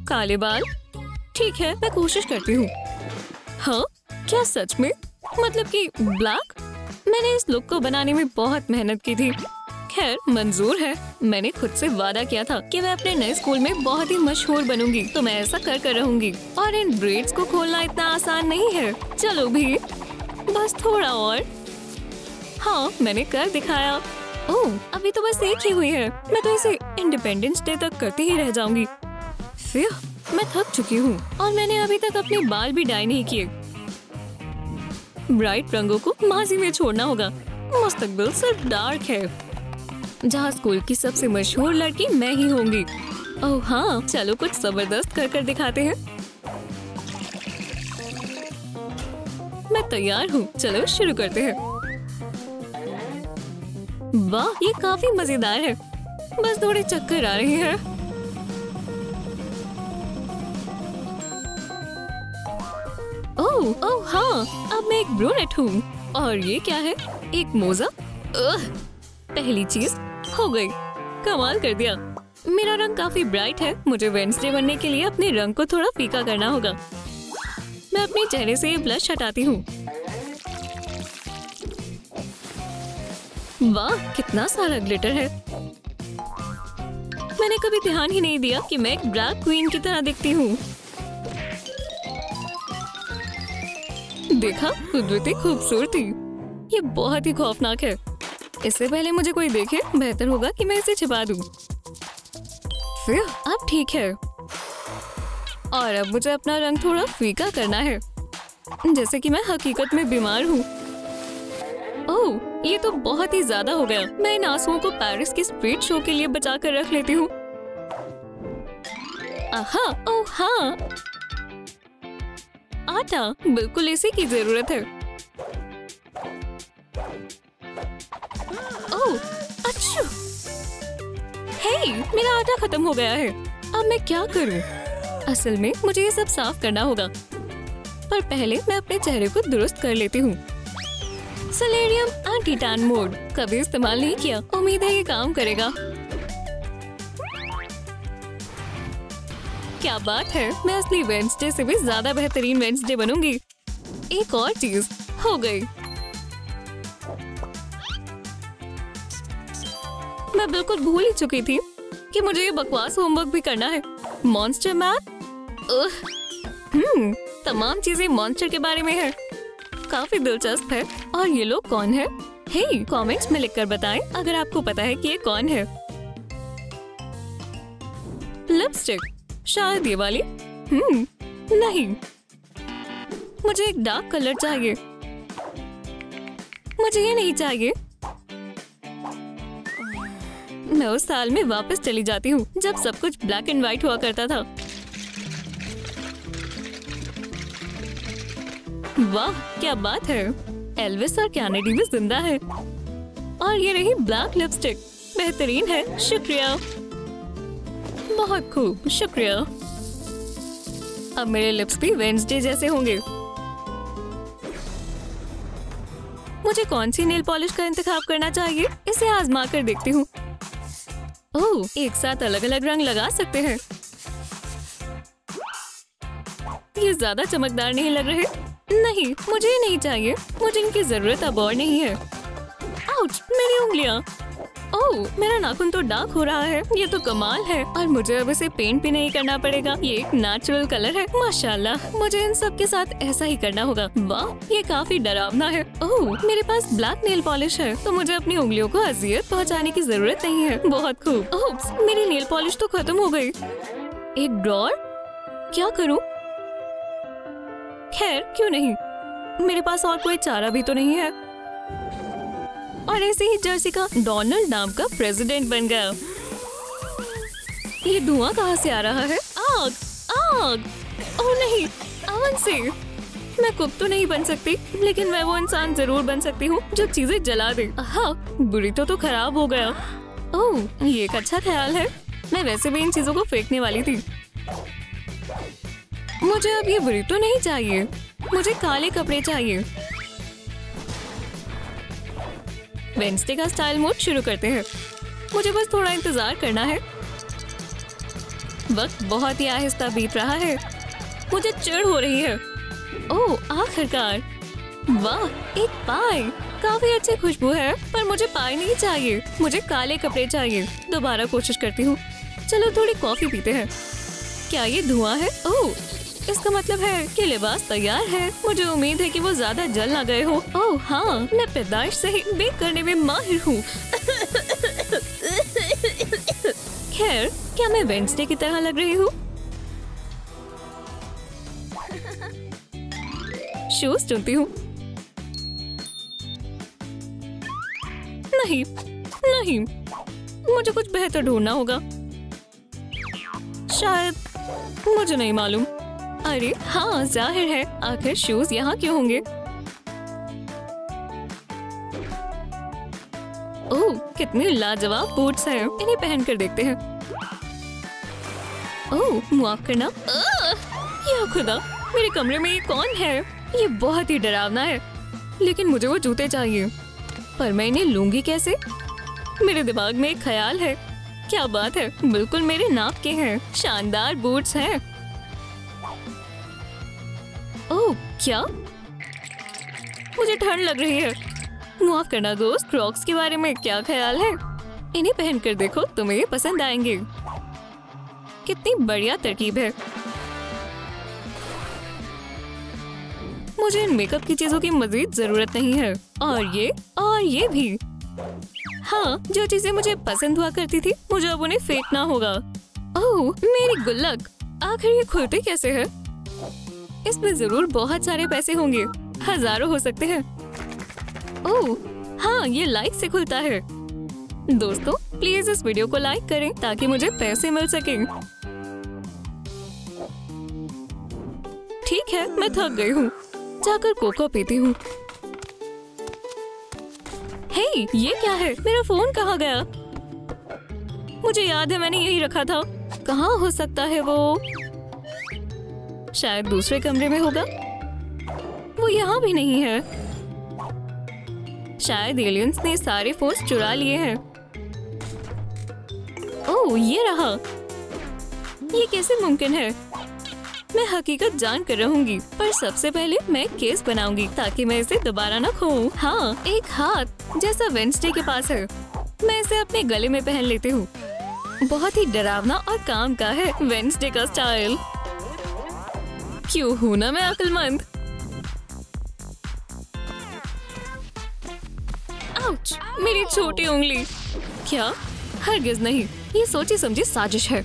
काले बाल, ठीक है, मैं कोशिश करती हूँ। हाँ, क्या सच में? मतलब कि ब्लैक? मैंने इस लुक को बनाने में बहुत मेहनत की थी। खैर, मंजूर है। मैंने खुद से वादा किया था कि मैं अपने नए स्कूल में बहुत ही मशहूर बनूंगी, तो मैं ऐसा कर रहूंगी। और इन ब्रेड्स को खोलना इतना आसान नहीं है। चलो भी, बस थोड़ा और। हाँ, मैंने कर दिखाया। ओह, अभी तो बस एक ही हुई है। मैं तो इसे इंडिपेंडेंस डे तक करती ही रह जाऊंगी। फिर मैं थक चुकी हूँ और मैंने अभी तक अपने बाल भी डाई नहीं किए। ब्राइट रंगों को माजी में छोड़ना होगा। मुस्तकबिल सिर्फ डार्क है, जहाँ स्कूल की सबसे मशहूर लड़की मैं ही होंगी। ओह हाँ, चलो कुछ जबरदस्त कर दिखाते हैं। मैं तैयार हूँ, चलो शुरू करते हैं। वाह, ये काफी मजेदार है, बस थोड़े चक्कर आ रहे हैं। ओह हाँ, अब मैं एक ब्रूनेट हूँ। और ये क्या है? एक मोजा? पहली चीज हो गई, कमाल कर दिया। मेरा रंग काफी ब्राइट है, मुझे वेडनेसडे बनने के लिए अपने रंग को थोड़ा फीका करना होगा। मैं अपने चेहरे से ये ब्लश हटाती हूँ। वाह, कितना सारा ग्लिटर है। मैंने कभी ध्यान ही नहीं दिया कि मैं एक ड्रैग क्वीन की तरह दिखती हूँ। देखा, कुदरती खूबसूरती। ये बहुत ही खौफनाक है। इससे पहले मुझे कोई देखे, बेहतर होगा कि मैं इसे छिपा दूं। फिर अब ठीक है। और अब मुझे अपना रंग थोड़ा फीका करना है, जैसे कि मैं हकीकत में बीमार हूँ। ओह, ये तो बहुत ही ज्यादा हो गया। मैं इन आंसुओं को पेरिस की स्ट्रीट शो के लिए बचा कर रख लेती हूँ। आहा, ओह हाँ, आटा, बिल्कुल इसी की जरूरत है। ओह, अच्छा। हे, मेरा आटा खत्म हो गया है। अब मैं क्या करूं? असल में मुझे ये सब साफ करना होगा, पर पहले मैं अपने चेहरे को दुरुस्त कर लेती हूँ। सोलेरियम एंटी टैन मोड कभी इस्तेमाल नहीं किया, उम्मीद है ये काम करेगा। क्या बात है, मैं असली वेडनेसडे से भी ज्यादा बेहतरीन वेडनेसडे बनूंगी। एक और चीज हो गई। मैं बिल्कुल भूल ही चुकी थी कि मुझे ये बकवास होमवर्क भी करना है। मॉन्स्टर मैथ, तमाम चीजें मॉन्स्टर के बारे में है। काफी दिलचस्प है। और ये लोग कौन है? हे, कमेंट्स में लिखकर बताएं अगर आपको पता है कि ये कौन है। लिपस्टिक, शायद ये वाली। नहीं, मुझे एक डार्क कलर चाहिए। मुझे ये नहीं चाहिए। मैं उस साल में वापस चली जाती हूँ जब सब कुछ ब्लैक एंड व्हाइट हुआ करता था। वाह, क्या बात है। एल्विस और कैनेडी भी जिंदा है। और ये रही ब्लैक लिपस्टिक, बेहतरीन है, शुक्रिया। बहुत खूब, शुक्रिया। अब मेरे लिप्स भी वेडनेसडे जैसे होंगे। मुझे कौन सी नेल पॉलिश का इंतखाब करना चाहिए? इसे आजमा कर देखती हूँ। ओह, एक साथ अलग अलग रंग लगा सकते हैं। ये ज्यादा चमकदार नहीं लग रहे। नहीं, मुझे ये नहीं चाहिए। मुझे इनकी जरूरत अब और नहीं है। आउच, मेरी उंगलियां। ओह, मेरा नाखून तो डार्क हो रहा है। ये तो कमाल है। और मुझे अब इसे पेंट भी नहीं करना पड़ेगा। ये एक नेचुरल कलर है। माशाल्लाह, मुझे इन सब के साथ ऐसा ही करना होगा। वाह, ये काफी डरावना है। ओह, मेरे पास ब्लैक नेल पॉलिश है, तो मुझे अपनी उंगलियों को अजियत पहुंचाने की जरूरत नहीं है। बहुत खूब। ओह, मेरी नेल पॉलिश तो खत्म हो गई। एक ड्रॉर, क्या करूँ? खैर, क्यों नहीं, मेरे पास और कोई चारा भी तो नहीं है। और ऐसे ही जर्सी का डोनाल्ड नाम का प्रेसिडेंट बन गया। ये धुआं कहाँ से आ रहा है? आग, आग! ओह नहीं, अवन से। मैं कुक तो नहीं बन सकती, लेकिन मैं वो इंसान जरूर बन सकती हूँ जो चीजें जला दे। हाँ, बुरीतो तो खराब हो गया। ओह, ये एक अच्छा ख्याल है। मैं वैसे भी इन चीजों को फेंकने वाली थी। मुझे अब ये बुरीतो नहीं चाहिए। मुझे काले कपड़े चाहिए। वेडनेसडे का स्टाइल मोड शुरू करते हैं। मुझे बस थोड़ा इंतजार करना है। वक्त बहुत ही आहिस्ता बीत रहा है। मुझे चिढ़ हो रही है। ओह, आखिरकार। वाह, एक पाई। काफी अच्छी खुशबू है, पर मुझे पाई नहीं चाहिए। मुझे काले कपड़े चाहिए। दोबारा कोशिश करती हूँ। चलो थोड़ी कॉफी पीते हैं। क्या ये धुआं है? ओह, इसका मतलब है कि लिबास तैयार है। मुझे उम्मीद है कि वो ज्यादा जल ना गए हो। ओह हाँ, मैं पैदाइश से ही बेक करने में माहिर हूँ। खैर, क्या मैं वेडनेसडे की तरह लग रही हूँ? शूज चुनती हूँ। नहीं नहीं, मुझे कुछ बेहतर ढूंढना होगा। शायद, मुझे नहीं मालूम। अरे हाँ, जाहिर है, आखिर शूज यहाँ क्यों होंगे? ओह, कितने लाजवाब बूट्स हैं। इन्हें पहन कर देखते हैं। ओह, माफ करना। या खुदा, मेरे कमरे में ये कौन है? ये बहुत ही डरावना है। लेकिन मुझे वो जूते चाहिए, पर मैं इन्हें लूंगी कैसे? मेरे दिमाग में एक ख्याल है। क्या बात है, बिल्कुल मेरे नाप के हैं। शानदार बूट्स हैं। ओह, क्या? मुझे ठंड लग रही है। माफ करना दोस्त, क्रॉक्स के बारे में क्या ख्याल है? इन्हें पहन कर देखो, तुम्हें ये पसंद आएंगे। कितनी बढ़िया तरकीब है। मुझे इन मेकअप की चीजों की मजीद जरूरत नहीं है। और ये भी। हाँ, जो चीजें मुझे पसंद हुआ करती थी, मुझे अब उन्हें फेंकना होगा। ओह, मेरी गुल्लक। आखिर ये खुलते कैसे है? इसमें जरूर बहुत सारे पैसे होंगे, हजारों हो सकते हैं। ओह हाँ, ये लाइक से खुलता है। दोस्तों, प्लीज इस वीडियो को लाइक करें ताकि मुझे पैसे मिल सके। ठीक है, मैं थक गई हूँ, जाकर कोको पीती हूँ। हे, ये क्या है? मेरा फोन कहाँ गया? मुझे याद है मैंने यही रखा था। कहाँ हो सकता है वो? शायद दूसरे कमरे में होगा। वो यहाँ भी नहीं है। शायद एलियंस ने सारे फोन्स चुरा लिए हैं। ओह, ये रहा। ये कैसे मुमकिन है? मैं हकीकत जान कर रहूंगी, पर सबसे पहले मैं केस बनाऊंगी ताकि मैं इसे दोबारा न खोऊं। हाँ, एक हाथ जैसा वेंसडे के पास है। मैं इसे अपने गले में पहन लेती हूँ। बहुत ही डरावना और काम का है वेंसडे का स्टाइल। क्यों हूँ ना मैं अक्लमंद। आउच, मेरी छोटी उंगली। क्या? हरगिज नहीं, ये सोची समझी साजिश है।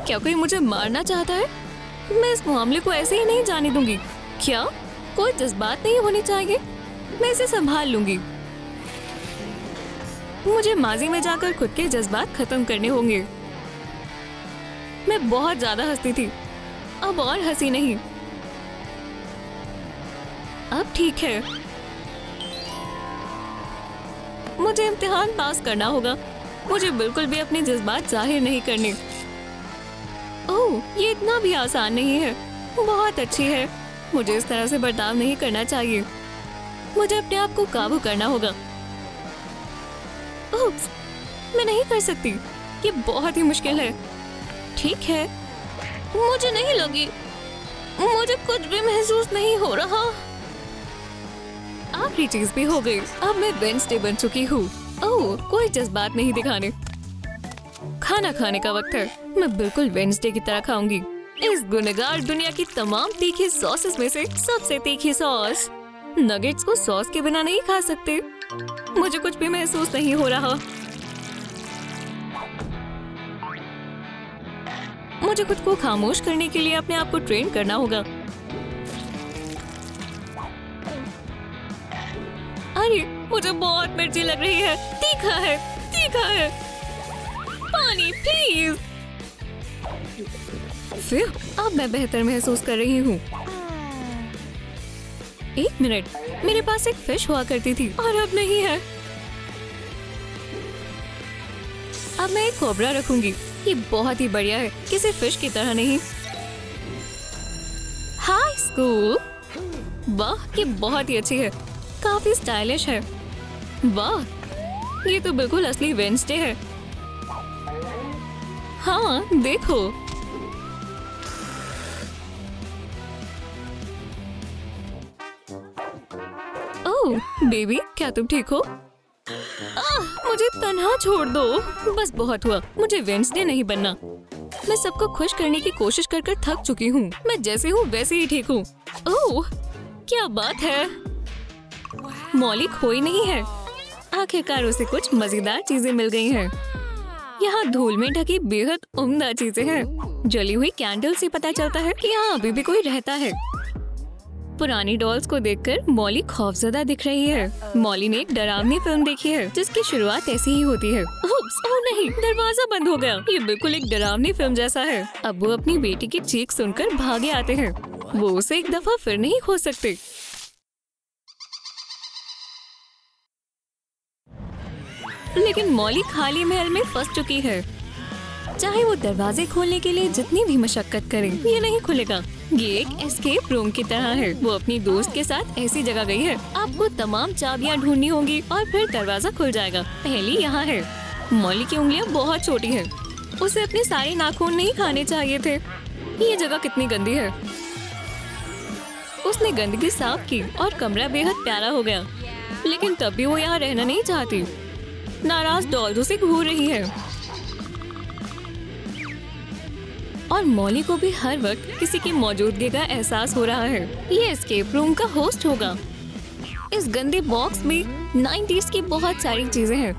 क्या कोई मुझे मारना चाहता है? मैं इस मामले को ऐसे ही नहीं जाने दूंगी। क्या? कोई जज्बात नहीं होने चाहिए। मैं इसे संभाल लूंगी। मुझे माजी में जाकर खुद के जज्बात खत्म करने होंगे। मैं बहुत ज्यादा हंसती थी, अब और हंसी नहीं। अब ठीक है। मुझे इम्तिहान पास करना होगा। मुझे बिल्कुल भी अपने जज्बात जाहिर नहीं करने। ओह, ये इतना भी आसान नहीं है। बहुत अच्छी है। मुझे इस तरह से बर्ताव नहीं करना चाहिए। मुझे अपने आप को काबू करना होगा। ओह, मैं नहीं कर सकती। ये बहुत ही मुश्किल है। ठीक है, मुझे नहीं लगी। मुझे कुछ भी महसूस नहीं हो रहा। आखिरी चीज भी हो गई। अब मैं वेंसडे बन चुकी हूँ। ओह, कोई जज्बात नहीं दिखाने। खाना खाने का वक्त है। मैं बिल्कुल वेंसडे की तरह खाऊंगी। इस गुनहगार दुनिया की तमाम तीखी सॉसेस में से सबसे तीखी सॉस। नगेट्स को सॉस के बिना नहीं खा सकते। मुझे कुछ भी महसूस नहीं हो रहा। मुझे खुद को खामोश करने के लिए अपने आप को ट्रेन करना होगा। अरे, मुझे बहुत मिर्ची लग रही है। तीखा है, तीखा है। पानी प्लीज। फिर अब मैं बेहतर महसूस कर रही हूँ। एक मिनट, मेरे पास एक फिश हुआ करती थी और अब नहीं है। अब मैं एक कोबरा रखूंगी। ये बहुत ही बढ़िया है, किसी फिश की तरह नहीं। High school. वाह, ये बहुत ही अच्छी है। काफी स्टाइलिश है। वाह, ये तो बिल्कुल असली वेंसडे है। हाँ, देखो। ओह बेबी, क्या तुम ठीक हो? मुझे तन्हा छोड़ दो। बस बहुत हुआ। मुझे वेंसडे नहीं बनना। मैं सबको खुश करने की कोशिश कर कर थक चुकी हूँ। मैं जैसे हूँ वैसे ही ठीक हूँ। ओह, क्या बात है। मौली खोई नहीं है। आखिरकार उसे कुछ मजेदार चीजें मिल गई हैं। यहाँ धूल में ढकी बेहद उम्दा चीजें हैं। जली हुई कैंडल से पता चलता है कि यहाँ अभी भी कोई रहता है। पुरानी डॉल्स को देखकर मॉली खौफजदा दिख रही है। मॉली ने एक डरावनी फिल्म देखी है जिसकी शुरुआत ऐसी ही होती है। उप्स, ओह नहीं, दरवाजा बंद हो गया। ये बिल्कुल एक डरावनी फिल्म जैसा है। अब वो अपनी बेटी की चीख सुनकर भागे आते हैं। वो उसे एक दफा फिर नहीं खोज सकते। लेकिन मॉली खाली महल में फंस चुकी है। चाहे वो दरवाजे खोलने के लिए जितनी भी मशक्कत करे, ये नहीं खुलेगा। ये एक एस्केप रूम की तरह है। वो अपनी दोस्त के साथ ऐसी जगह गई है। आपको तमाम चाबियां ढूंढनी होंगी और फिर दरवाजा खुल जाएगा। पहली यहाँ है। मॉली की उंगलियां बहुत छोटी है। उसे अपने सारे नाखून नहीं खाने चाहिए थे। ये जगह कितनी गंदी है। उसने गंदगी साफ की और कमरा बेहद प्यारा हो गया। लेकिन तब भी वो यहाँ रहना नहीं चाहती। नाराज डॉल्स उसे घूर रही है और मॉली को भी हर वक्त किसी की मौजूदगी का एहसास हो रहा है। ये एस्केप रूम का होस्ट होगा। इस गंदे बॉक्स में 90s की बहुत सारी चीजें हैं।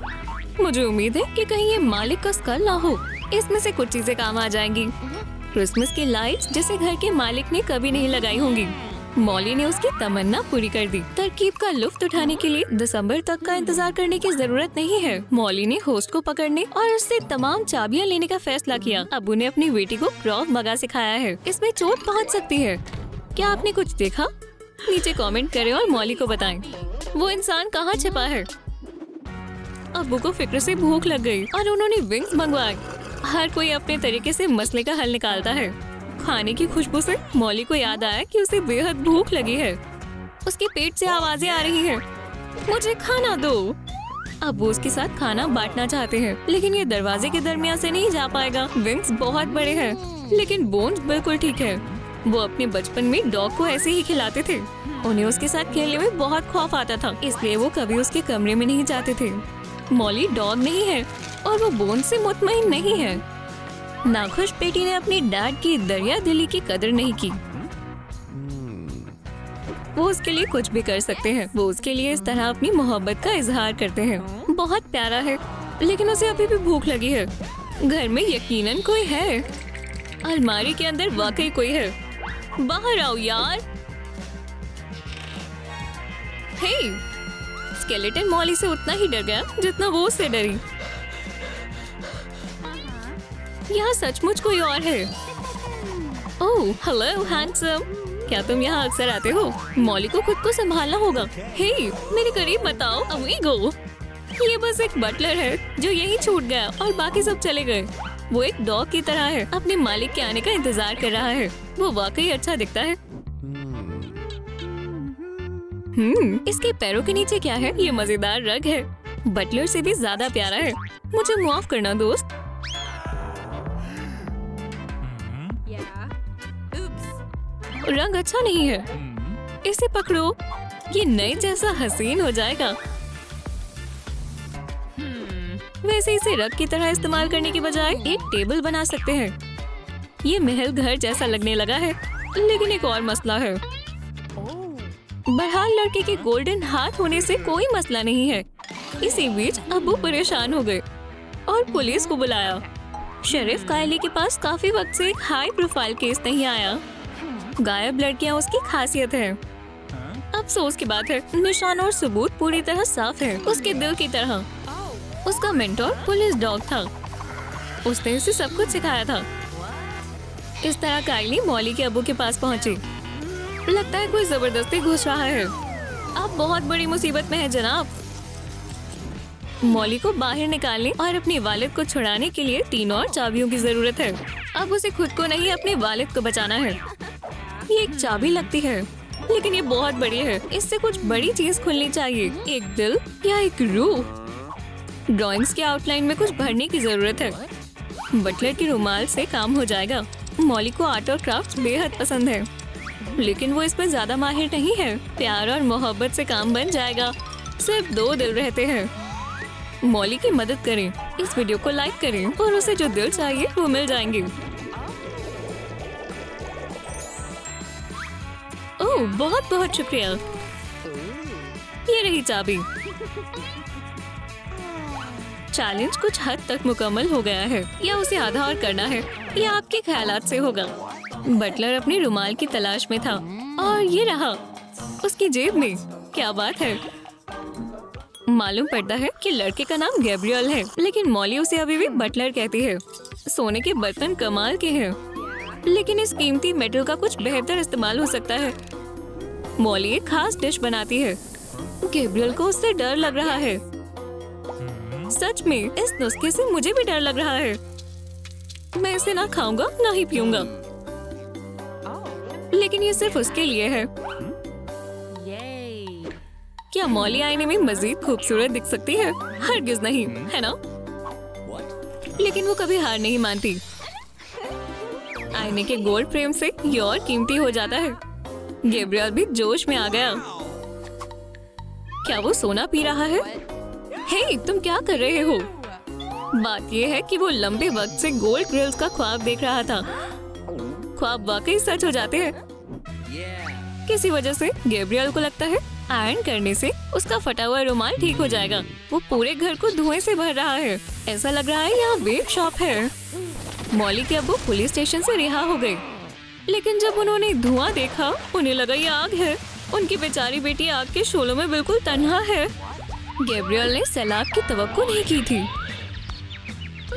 मुझे उम्मीद है कि कहीं ये मालिक का स्कल ना हो। इसमें से कुछ चीजें काम आ जाएंगी। क्रिसमस की लाइट्स जिसे घर के मालिक ने कभी नहीं लगाई होंगी। मॉली ने उसकी तमन्ना पूरी कर दी। तरकीब का लुफ्त उठाने के लिए दिसंबर तक का इंतजार करने की जरूरत नहीं है। मॉली ने होस्ट को पकड़ने और उससे तमाम चाबियां लेने का फैसला किया। अबू ने अपनी बेटी को क्रॉफ मगा सिखाया है। इसमें चोट पहुंच सकती है। क्या आपने कुछ देखा? नीचे कमेंट करें और मॉली को बताएं वो इंसान कहाँ छिपा है। अबू को फिक्र से भूख लग गई और उन्होंने विंग्स मंगवाए। हर कोई अपने तरीके से मसले का हल निकालता है। खाने की खुशबू से मॉली को याद आया कि उसे बेहद भूख लगी है। उसके पेट से आवाजें आ रही हैं। मुझे खाना दो। अब वो उसके साथ खाना बांटना चाहते हैं, लेकिन ये दरवाजे के दरमियान से नहीं जा पाएगा। विंग्स बहुत बड़े हैं, लेकिन बोन्स बिल्कुल ठीक है। वो अपने बचपन में डॉग को ऐसे ही खिलाते थे। उन्हें उसके साथ खेलने में बहुत खौफ आता था, इसलिए वो कभी उसके कमरे में नहीं जाते थे। मॉली डॉग नहीं है और वो बोन से मुतमईन नहीं है। नाखुश बेटी ने अपनी डैड की दरिया दिली की कदर नहीं की। वो उसके लिए कुछ भी कर सकते हैं। वो उसके लिए इस तरह अपनी मोहब्बत का इजहार करते हैं। बहुत प्यारा है, लेकिन उसे अभी भी भूख लगी है। घर में यकीनन कोई है। अलमारी के अंदर वाकई कोई है। बाहर आओ यार। हे, स्केलेटन मॉली से उतना ही डर गया जितना वो उससे डरी। यहाँ सचमुच कोई और है। ओह, हेलो हैंडसम। क्या तुम यहाँ अक्सर आते हो? मॉली को खुद को संभालना होगा। हे, मेरे करीब मत आओ अमीगो। ये बस एक बटलर है जो यहीं छूट गया और बाकी सब चले गए। वो एक डॉग की तरह है, अपने मालिक के आने का इंतजार कर रहा है। वो वाकई अच्छा दिखता है। इसके पैरों के नीचे क्या है? ये मजेदार रग है। बटलर से भी ज्यादा प्यारा है। मुझे माफ करना दोस्त। रंग अच्छा नहीं है। इसे पकड़ो, ये नए जैसा हसीन हो जाएगा। वैसे इसे रग की तरह इस्तेमाल करने के बजाय एक टेबल बना सकते हैं। ये महल घर जैसा लगने लगा है, लेकिन एक और मसला है। बहरहाल लड़के के गोल्डन हाथ होने से कोई मसला नहीं है। इसी बीच अबू परेशान हो गए और पुलिस को बुलाया। शरीफ कायली के पास काफी वक्त से एक हाई प्रोफाइल केस नहीं आया। गायब लड़कियां उसकी खासियत है। अफसोस की बात है, निशान और सबूत पूरी तरह साफ है, उसके दिल की तरह। उसका मेंटोर पुलिस डॉग था। उसने उसे सब कुछ सिखाया था। इस तरह कायली मॉली के अबू के पास पहुंची। लगता है कोई जबरदस्ती घुस रहा है। आप बहुत बड़ी मुसीबत में हैं जनाब। मॉली को बाहर निकालने और अपने वालिद को छुड़ाने के लिए 3 और चाबियों की जरूरत है। अब उसे खुद को नहीं, अपने वालिद को बचाना है। ये एक चाबी लगती है, लेकिन ये बहुत बड़ी है। इससे कुछ बड़ी चीज खुलनी चाहिए। एक दिल या एक रूह। ड्राइंग्स के आउटलाइन में कुछ भरने की जरूरत है। बटलर की रुमाल से काम हो जाएगा। मॉली को आर्ट और क्राफ्ट बेहद पसंद है, लेकिन वो इसमें ज्यादा माहिर नहीं है। प्यार और मोहब्बत से काम बन जाएगा। सिर्फ 2 दिल रहते हैं। मॉली की मदद करें, इस वीडियो को लाइक करें और उसे जो दिल चाहिए वो मिल जाएंगे। ओह, बहुत बहुत शुक्रिया। ये रही चाबी। चैलेंज कुछ हद तक मुकम्मल हो गया है या उसे आधा और करना है, या आपके ख्यालात से होगा। बटलर अपने रुमाल की तलाश में था और ये रहा उसकी जेब में। क्या बात है। मालूम पड़ता है कि लड़के का नाम गैब्रियल है, लेकिन मॉली उसे अभी भी बटलर कहती है। सोने के बर्तन कमाल के हैं, लेकिन इस कीमती मेटल का कुछ बेहतर इस्तेमाल हो सकता है। मॉली एक खास डिश बनाती है। गैब्रियल को उससे डर लग रहा है। सच में इस नुस्खे से मुझे भी डर लग रहा है। मैं इसे ना खाऊंगा ना ही पीऊंगा, लेकिन ये सिर्फ उसके लिए है। क्या मॉली आईने में मजीद खूबसूरत दिख सकती है? हरगिज नहीं, है ना? लेकिन वो कभी हार नहीं मानती। आईने के गोल्ड फ्रेम से ये और कीमती हो जाता है। गैब्रियल भी जोश में आ गया। क्या वो सोना पी रहा है? हे, तुम क्या कर रहे हो? बात यह है कि वो लंबे वक्त से गोल्ड ग्रिल्स का ख्वाब देख रहा था। ख्वाब वाकई सच हो जाते हैं। किसी वजह से गैब्रियल को लगता है आयरन करने से उसका फटा हुआ रुमाल ठीक हो जाएगा। वो पूरे घर को धुएं से भर रहा है। ऐसा लग रहा है यहाँ वेब शॉप है। मॉली के अब्बू पुलिस स्टेशन से रिहा हो गए, लेकिन जब उन्होंने धुआं देखा उन्हें लगा ये आग है। उनकी बेचारी बेटी आग के शोलों में बिल्कुल तन्हा है। गैब्रियल ने सैलाब की तवक्को नहीं की थी।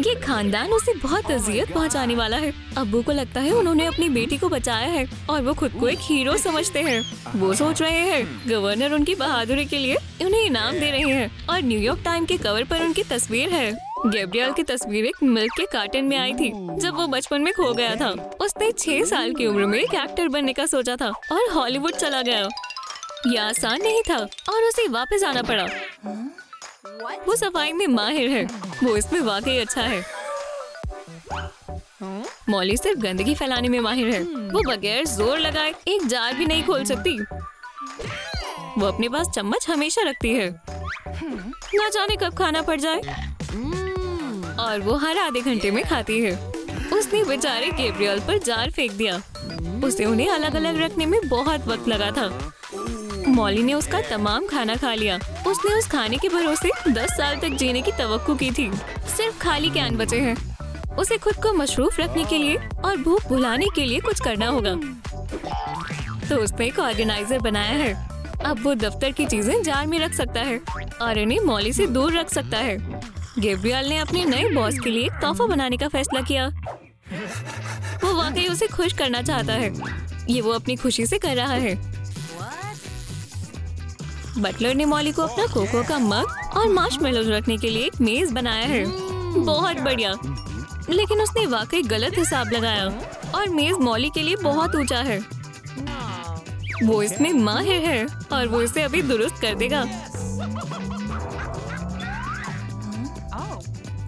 ये खानदान उसे बहुत अजियत पहुंचाने वाला है। अब्बू को लगता है उन्होंने अपनी बेटी को बचाया है और वो खुद को एक हीरो समझते हैं। वो सोच रहे हैं गवर्नर उनकी बहादुरी के लिए उन्हें इनाम दे रहे हैं और न्यूयॉर्क टाइम के कवर पर उनकी तस्वीर है। गैब्रियल की तस्वीर एक मिल्क के कार्टन में आई थी जब वो बचपन में खो गया था। उसने 6 साल की उम्र में एक एक्टर बनने का सोचा था और हॉलीवुड चला गया। यह आसान नहीं था और उसे वापस आना पड़ा। वो सफाई में माहिर है। वो इसमें वाकई अच्छा है। मॉली सिर्फ गंदगी फैलाने में माहिर है। वो बगैर जोर लगाए एक जार भी नहीं खोल सकती। वो अपने पास चम्मच हमेशा रखती है, ना जाने कब खाना पड़ जाए, और वो हर आधे घंटे में खाती है। उसने बेचारे गैब्रियल पर जार फेंक दिया। उसे उन्हें अलग अलग रखने में बहुत वक्त लगा था। मॉली ने उसका तमाम खाना खा लिया। उसने उस खाने के भरोसे 10 साल तक जीने की तवक्को की थी। सिर्फ खाली कैन बचे हैं। उसे खुद को मशरूफ रखने के लिए और भूख भुलाने के लिए कुछ करना होगा। तो उसने एक ऑर्गेनाइजर बनाया है। अब वो दफ्तर की चीजें जार में रख सकता है और इन्हें मॉली से दूर रख सकता है। गैब्रियल ने अपने नए बॉस के लिए तोहफा बनाने का फैसला किया। वो वाकई उसे खुश करना चाहता है। ये वो अपनी खुशी से कर रहा है। बटलर ने मॉली को अपना कोको का मग और मार्शमेलोज रखने के लिए एक मेज बनाया है। बहुत बढ़िया, लेकिन उसने वाकई गलत हिसाब लगाया और मेज मॉली के लिए बहुत ऊंचा है। वो इसमें माहिर है और वो इसे अभी दुरुस्त कर देगा।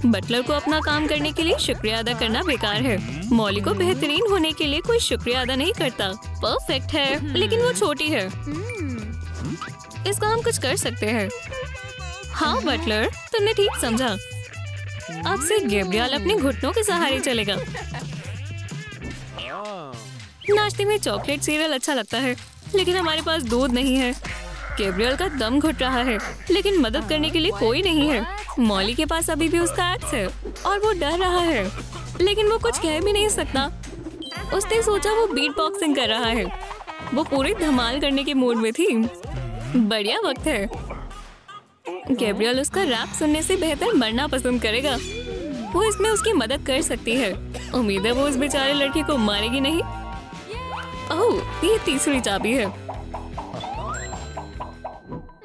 बटलर को अपना काम करने के लिए शुक्रिया अदा करना बेकार है। मॉली को बेहतरीन होने के लिए कोई शुक्रिया अदा नहीं करता। परफेक्ट है, लेकिन वो छोटी है। इसका हम कुछ कर सकते हैं। हाँ बटलर, तुमने ठीक समझा। अब से गैब्रियल अपने घुटनों के सहारे चलेगा। नाश्ते में चॉकलेट सीरियल अच्छा लगता है, लेकिन हमारे पास दूध नहीं है। गैब्रियल का दम घुट रहा है, लेकिन मदद करने के लिए कोई नहीं है। मॉली के पास अभी भी उसका एक्स है और वो डर रहा है, लेकिन वो कुछ कह भी नहीं सकता। उसने सोचा वो बीट बॉक्सिंग कर रहा है। वो पूरी धमाल करने के मूड में थी। बढ़िया वक्त है। गैब्रियल उसका रैप सुनने से बेहतर मरना पसंद करेगा। वो इसमें उसकी मदद कर सकती है। उम्मीद है वो उस बेचारे लड़के को मारेगी नहीं। ओह, ये तीसरी चाबी है।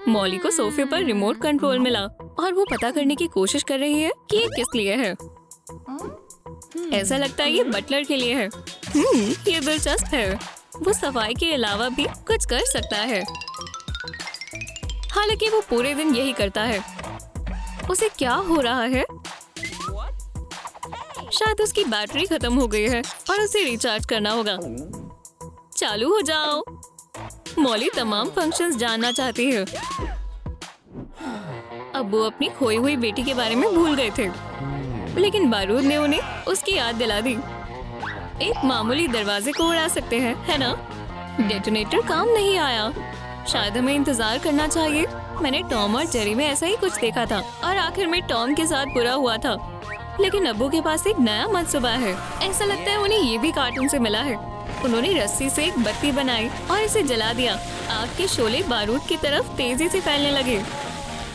मॉली को सोफे पर रिमोट कंट्रोल मिला और वो पता करने की कोशिश कर रही है कि ये किस लिए है। ऐसा लगता है ये बटलर के लिए है। ये दिलचस्प है। वो सफाई के अलावा भी कुछ कर सकता है। हालांकि वो पूरे दिन यही करता है। उसे क्या हो रहा है? शायद उसकी बैटरी खत्म हो गई है और उसे रिचार्ज करना होगा। चालू हो जाओ। मॉली तमाम फंक्शंस जानना चाहती है। अब वो अपनी खोई हुई बेटी के बारे में भूल गए थे, लेकिन बारूद ने उन्हें उसकी याद दिला दी। एक मामूली दरवाजे को उड़ा सकते हैं, है ना? डेटोनेटर काम नहीं आया। शायद हमें इंतजार करना चाहिए। मैंने टॉम और जेरी में ऐसा ही कुछ देखा था और आखिर में टॉम के साथ बुरा हुआ था। लेकिन अब्बू के पास एक नया मंसूबा है। ऐसा लगता है उन्हें ये भी कार्टून से मिला है। उन्होंने रस्सी से एक बत्ती बनाई और इसे जला दिया। आग के शोले बारूद की तरफ तेजी से फैलने लगे।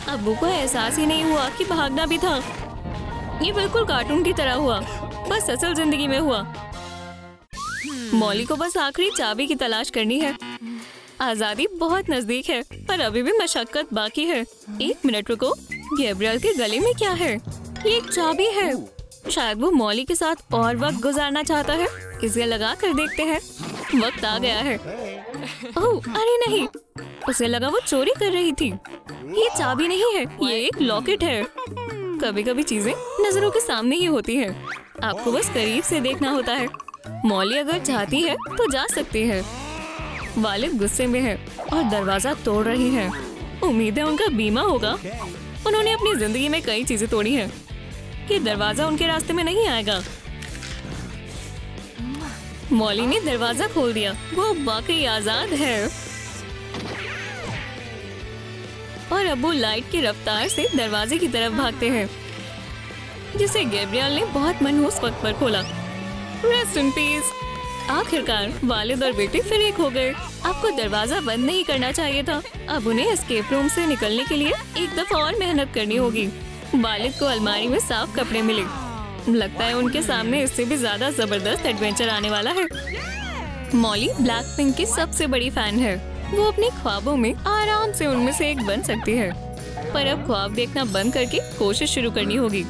अब्बू को एहसास ही नहीं हुआ कि भागना भी था। ये बिल्कुल कार्टून की तरह हुआ, बस असल जिंदगी में हुआ। मॉली को बस आखिरी चाबी की तलाश करनी है। आजादी बहुत नजदीक है, पर अभी भी मशक्कत बाकी है। 1 मिनट रुको, गैब्रियल के गले में क्या है? ये एक चाबी है। शायद वो मॉली के साथ और वक्त गुजारना चाहता है। इसे लगा कर देखते हैं। वक्त आ गया है। ओह, अरे नहीं, उसे लगा वो चोरी कर रही थी। ये चाबी नहीं है, ये एक लॉकेट है। कभी कभी चीजें नजरों के सामने ही होती है, आपको बस करीब से देखना होता है। मॉली अगर चाहती है तो जा सकती है। वालिद गुस्से में है और दरवाजा तोड़ रही है। उम्मीद है उनका बीमा होगा। उन्होंने अपनी जिंदगी में कई चीजें तोड़ी हैं। ये दरवाजा उनके रास्ते में नहीं आएगा। मॉली ने दरवाजा खोल दिया। वो वाकई आजाद है। और अब्बू लाइट की रफ्तार से दरवाजे की तरफ भागते हैं, जिसे गैब्रियल ने बहुत मनहूस वक्त पर खोला। Rest in peace. आखिरकार वालिद और बेटे फिर एक हो गए। आपको दरवाजा बंद नहीं करना चाहिए था। अब उन्हें एस्केप रूम से निकलने के लिए एक दफा और मेहनत करनी होगी। वालिद को अलमारी में साफ कपड़े मिले। लगता है उनके सामने इससे भी ज्यादा जबरदस्त एडवेंचर आने वाला है। मॉली ब्लैक पिंक की सबसे बड़ी फैन है। वो अपने ख्वाबों में आराम से उनमें से एक बन सकती है, पर अब ख्वाब देखना बंद करके कोशिश शुरू करनी होगी।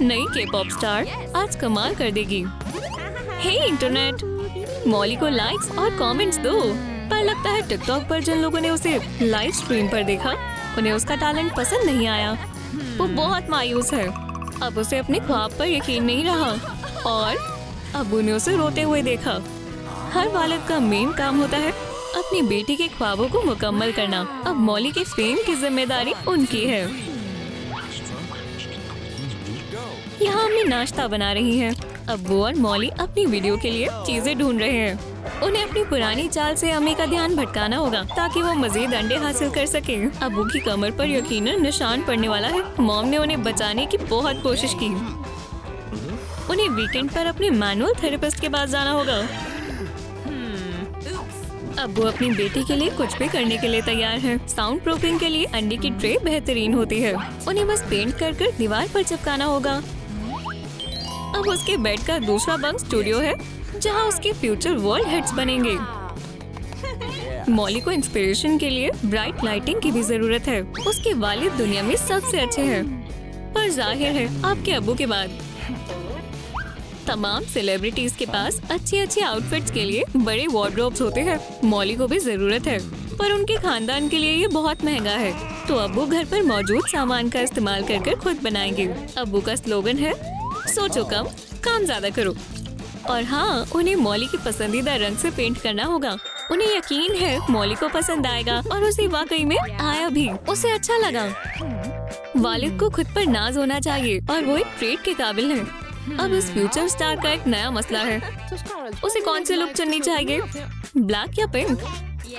नई के-पॉप स्टार आज कमाल कर देगी। हे इंटरनेट, मॉली को लाइक्स और कमेंट्स दो। पर लगता है टिकटॉक पर जिन लोगों ने उसे लाइव स्ट्रीम पर देखा, उन्हें उसका टैलेंट पसंद नहीं आया। वो बहुत मायूस है। अब उसे अपने ख्वाब पर यकीन नहीं रहा और अब्बू ने उसे रोते हुए देखा। हर वालिद का मेन काम होता है अपनी बेटी के ख्वाबों को मुकम्मल करना। अब मॉली के फेम की जिम्मेदारी उनकी है। यहाँ अम्मी नाश्ता बना रही हैं। अब्बू और मॉली अपनी वीडियो के लिए चीजें ढूंढ रहे हैं। उन्हें अपनी पुरानी चाल से अम्मी का ध्यान भटकाना होगा ताकि वो मजीद अंडे हासिल कर सके। अब्बू की कमर पर यकीनन निशान पड़ने वाला है। मॉम ने उन्हें बचाने की बहुत कोशिश की। उन्हें वीकेंड पर अपने मैनुअल थेरेपिस्ट के पास जाना होगा। अब्बू अपनी बेटी के लिए कुछ भी करने के लिए तैयार है। साउंड प्रूफिंग के लिए अंडे की ट्रे बेहतरीन होती है। उन्हें बस पेंट कर कर दीवार पर चिपकाना होगा। अब उसके बेड का दूसरा बंक स्टूडियो है, जहां उसके फ्यूचर वर्ल्ड हिट्स बनेंगे। मॉली को इंस्पिरेशन के लिए ब्राइट लाइटिंग की भी जरूरत है। उसके वालिद दुनिया में सबसे अच्छे हैं, पर जाहिर है आपके अब्बू के बाद। तमाम सेलिब्रिटीज के पास अच्छी अच्छी आउटफिट्स के लिए बड़े वार्डरोब्स होते हैं। मॉली को भी जरूरत है, पर उनके खानदान के लिए ये बहुत महंगा है। तो अब्बू घर पर मौजूद सामान का इस्तेमाल कर कर खुद बनाएंगे। अब्बू का स्लोगन है, सोचो कम, काम ज्यादा करो। और हाँ, उन्हें मॉली के पसंदीदा रंग से पेंट करना होगा। उन्हें यकीन है मॉली को पसंद आएगा और उसे वाकई में आया भी। उसे अच्छा लगा। वालिद को खुद पर नाज होना चाहिए और वो एक ट्रेड के काबिल है। अब इस फ्यूचर स्टार का एक नया मसला है, उसे कौन सी लुक चुननी चाहिए, ब्लैक या पिंक?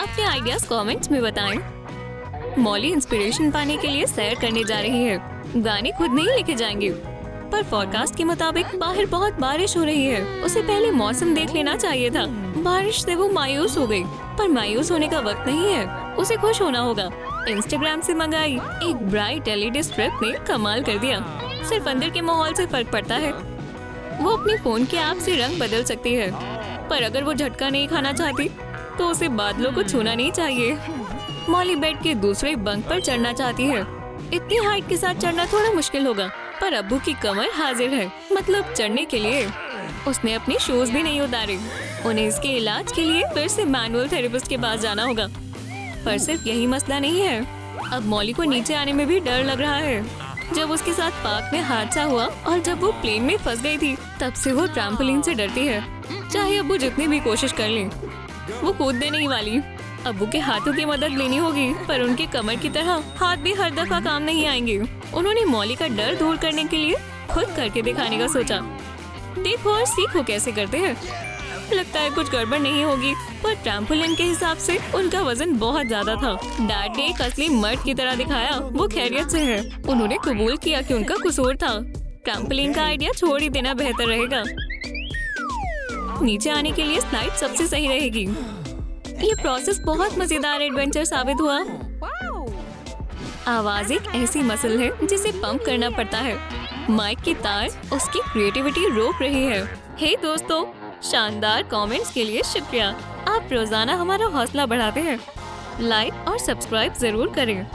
अपने आइडियाज कमेंट्स में बताएं। मॉली इंस्पिरेशन पाने के लिए सैर करने जा रही है। गाने खुद नहीं लेके जाएंगे, पर फोरकास्ट के मुताबिक बाहर बहुत बारिश हो रही है। उसे पहले मौसम देख लेना चाहिए था। बारिश से वो मायूस हो गई, पर मायूस होने का वक्त नहीं है। उसे खुश होना होगा। इंस्टाग्राम से मंगाई एक ब्राइट LED स्ट्रिप ने कमाल कर दिया। सिर्फ अंदर के माहौल से फर्क पड़ता है। वो अपने फोन के ऐप से रंग बदल सकती है, पर अगर वो झटका नहीं खाना चाहती तो उसे बादलों को छूना नहीं चाहिए। मॉली बेड के दूसरे बंक पर चढ़ना चाहती है। इतनी हाइट के साथ चढ़ना थोड़ा मुश्किल होगा, पर अब्बू की कमर हाजिर है, मतलब चढ़ने के लिए। उसने अपने शूज भी नहीं उतारे। उन्हें इसके इलाज के लिए फिर से मैनुअल थेरेपिस्ट के पास जाना होगा। पर सिर्फ यही मसला नहीं है। अब मॉली को नीचे आने में भी डर लग रहा है। जब उसके साथ पार्क में हादसा हुआ और जब वो प्लेन में फंस गई थी, तब से वो ट्रैम्पोलिन से डरती है। चाहे अब्बू जितनी भी कोशिश कर लें, वो कूदने नहीं वाली। अब्बू के हाथों की मदद लेनी होगी, पर उनके कमर की तरह हाथ भी हर दफा काम नहीं आएंगे। उन्होंने मॉली का डर दूर करने के लिए खुद करके दिखाने का सोचा। देखो और सीखो कैसे करते हैं। लगता है कुछ गड़बड़ नहीं होगी, पर ट्रैम्पोलिन के हिसाब से उनका वजन बहुत ज्यादा था। डैड ने एक असली मर्द की तरह दिखाया वो खैरियत से है। उन्होंने कबूल किया कि उनका कसूर था। ट्रैम्पोलिन का आइडिया छोड़ ही देना बेहतर रहेगा। नीचे आने के लिए स्लाइड सबसे सही रहेगी। ये प्रोसेस बहुत मजेदार एडवेंचर साबित हुआ। आवाज एक ऐसी मसल है जिसे पंप करना पड़ता है। माइक की तार उसकी क्रिएटिविटी रोक रही है। हे दोस्तों, शानदार कमेंट्स के लिए शुक्रिया। आप रोजाना हमारा हौसला बढ़ाते हैं। लाइक और सब्सक्राइब जरूर करें।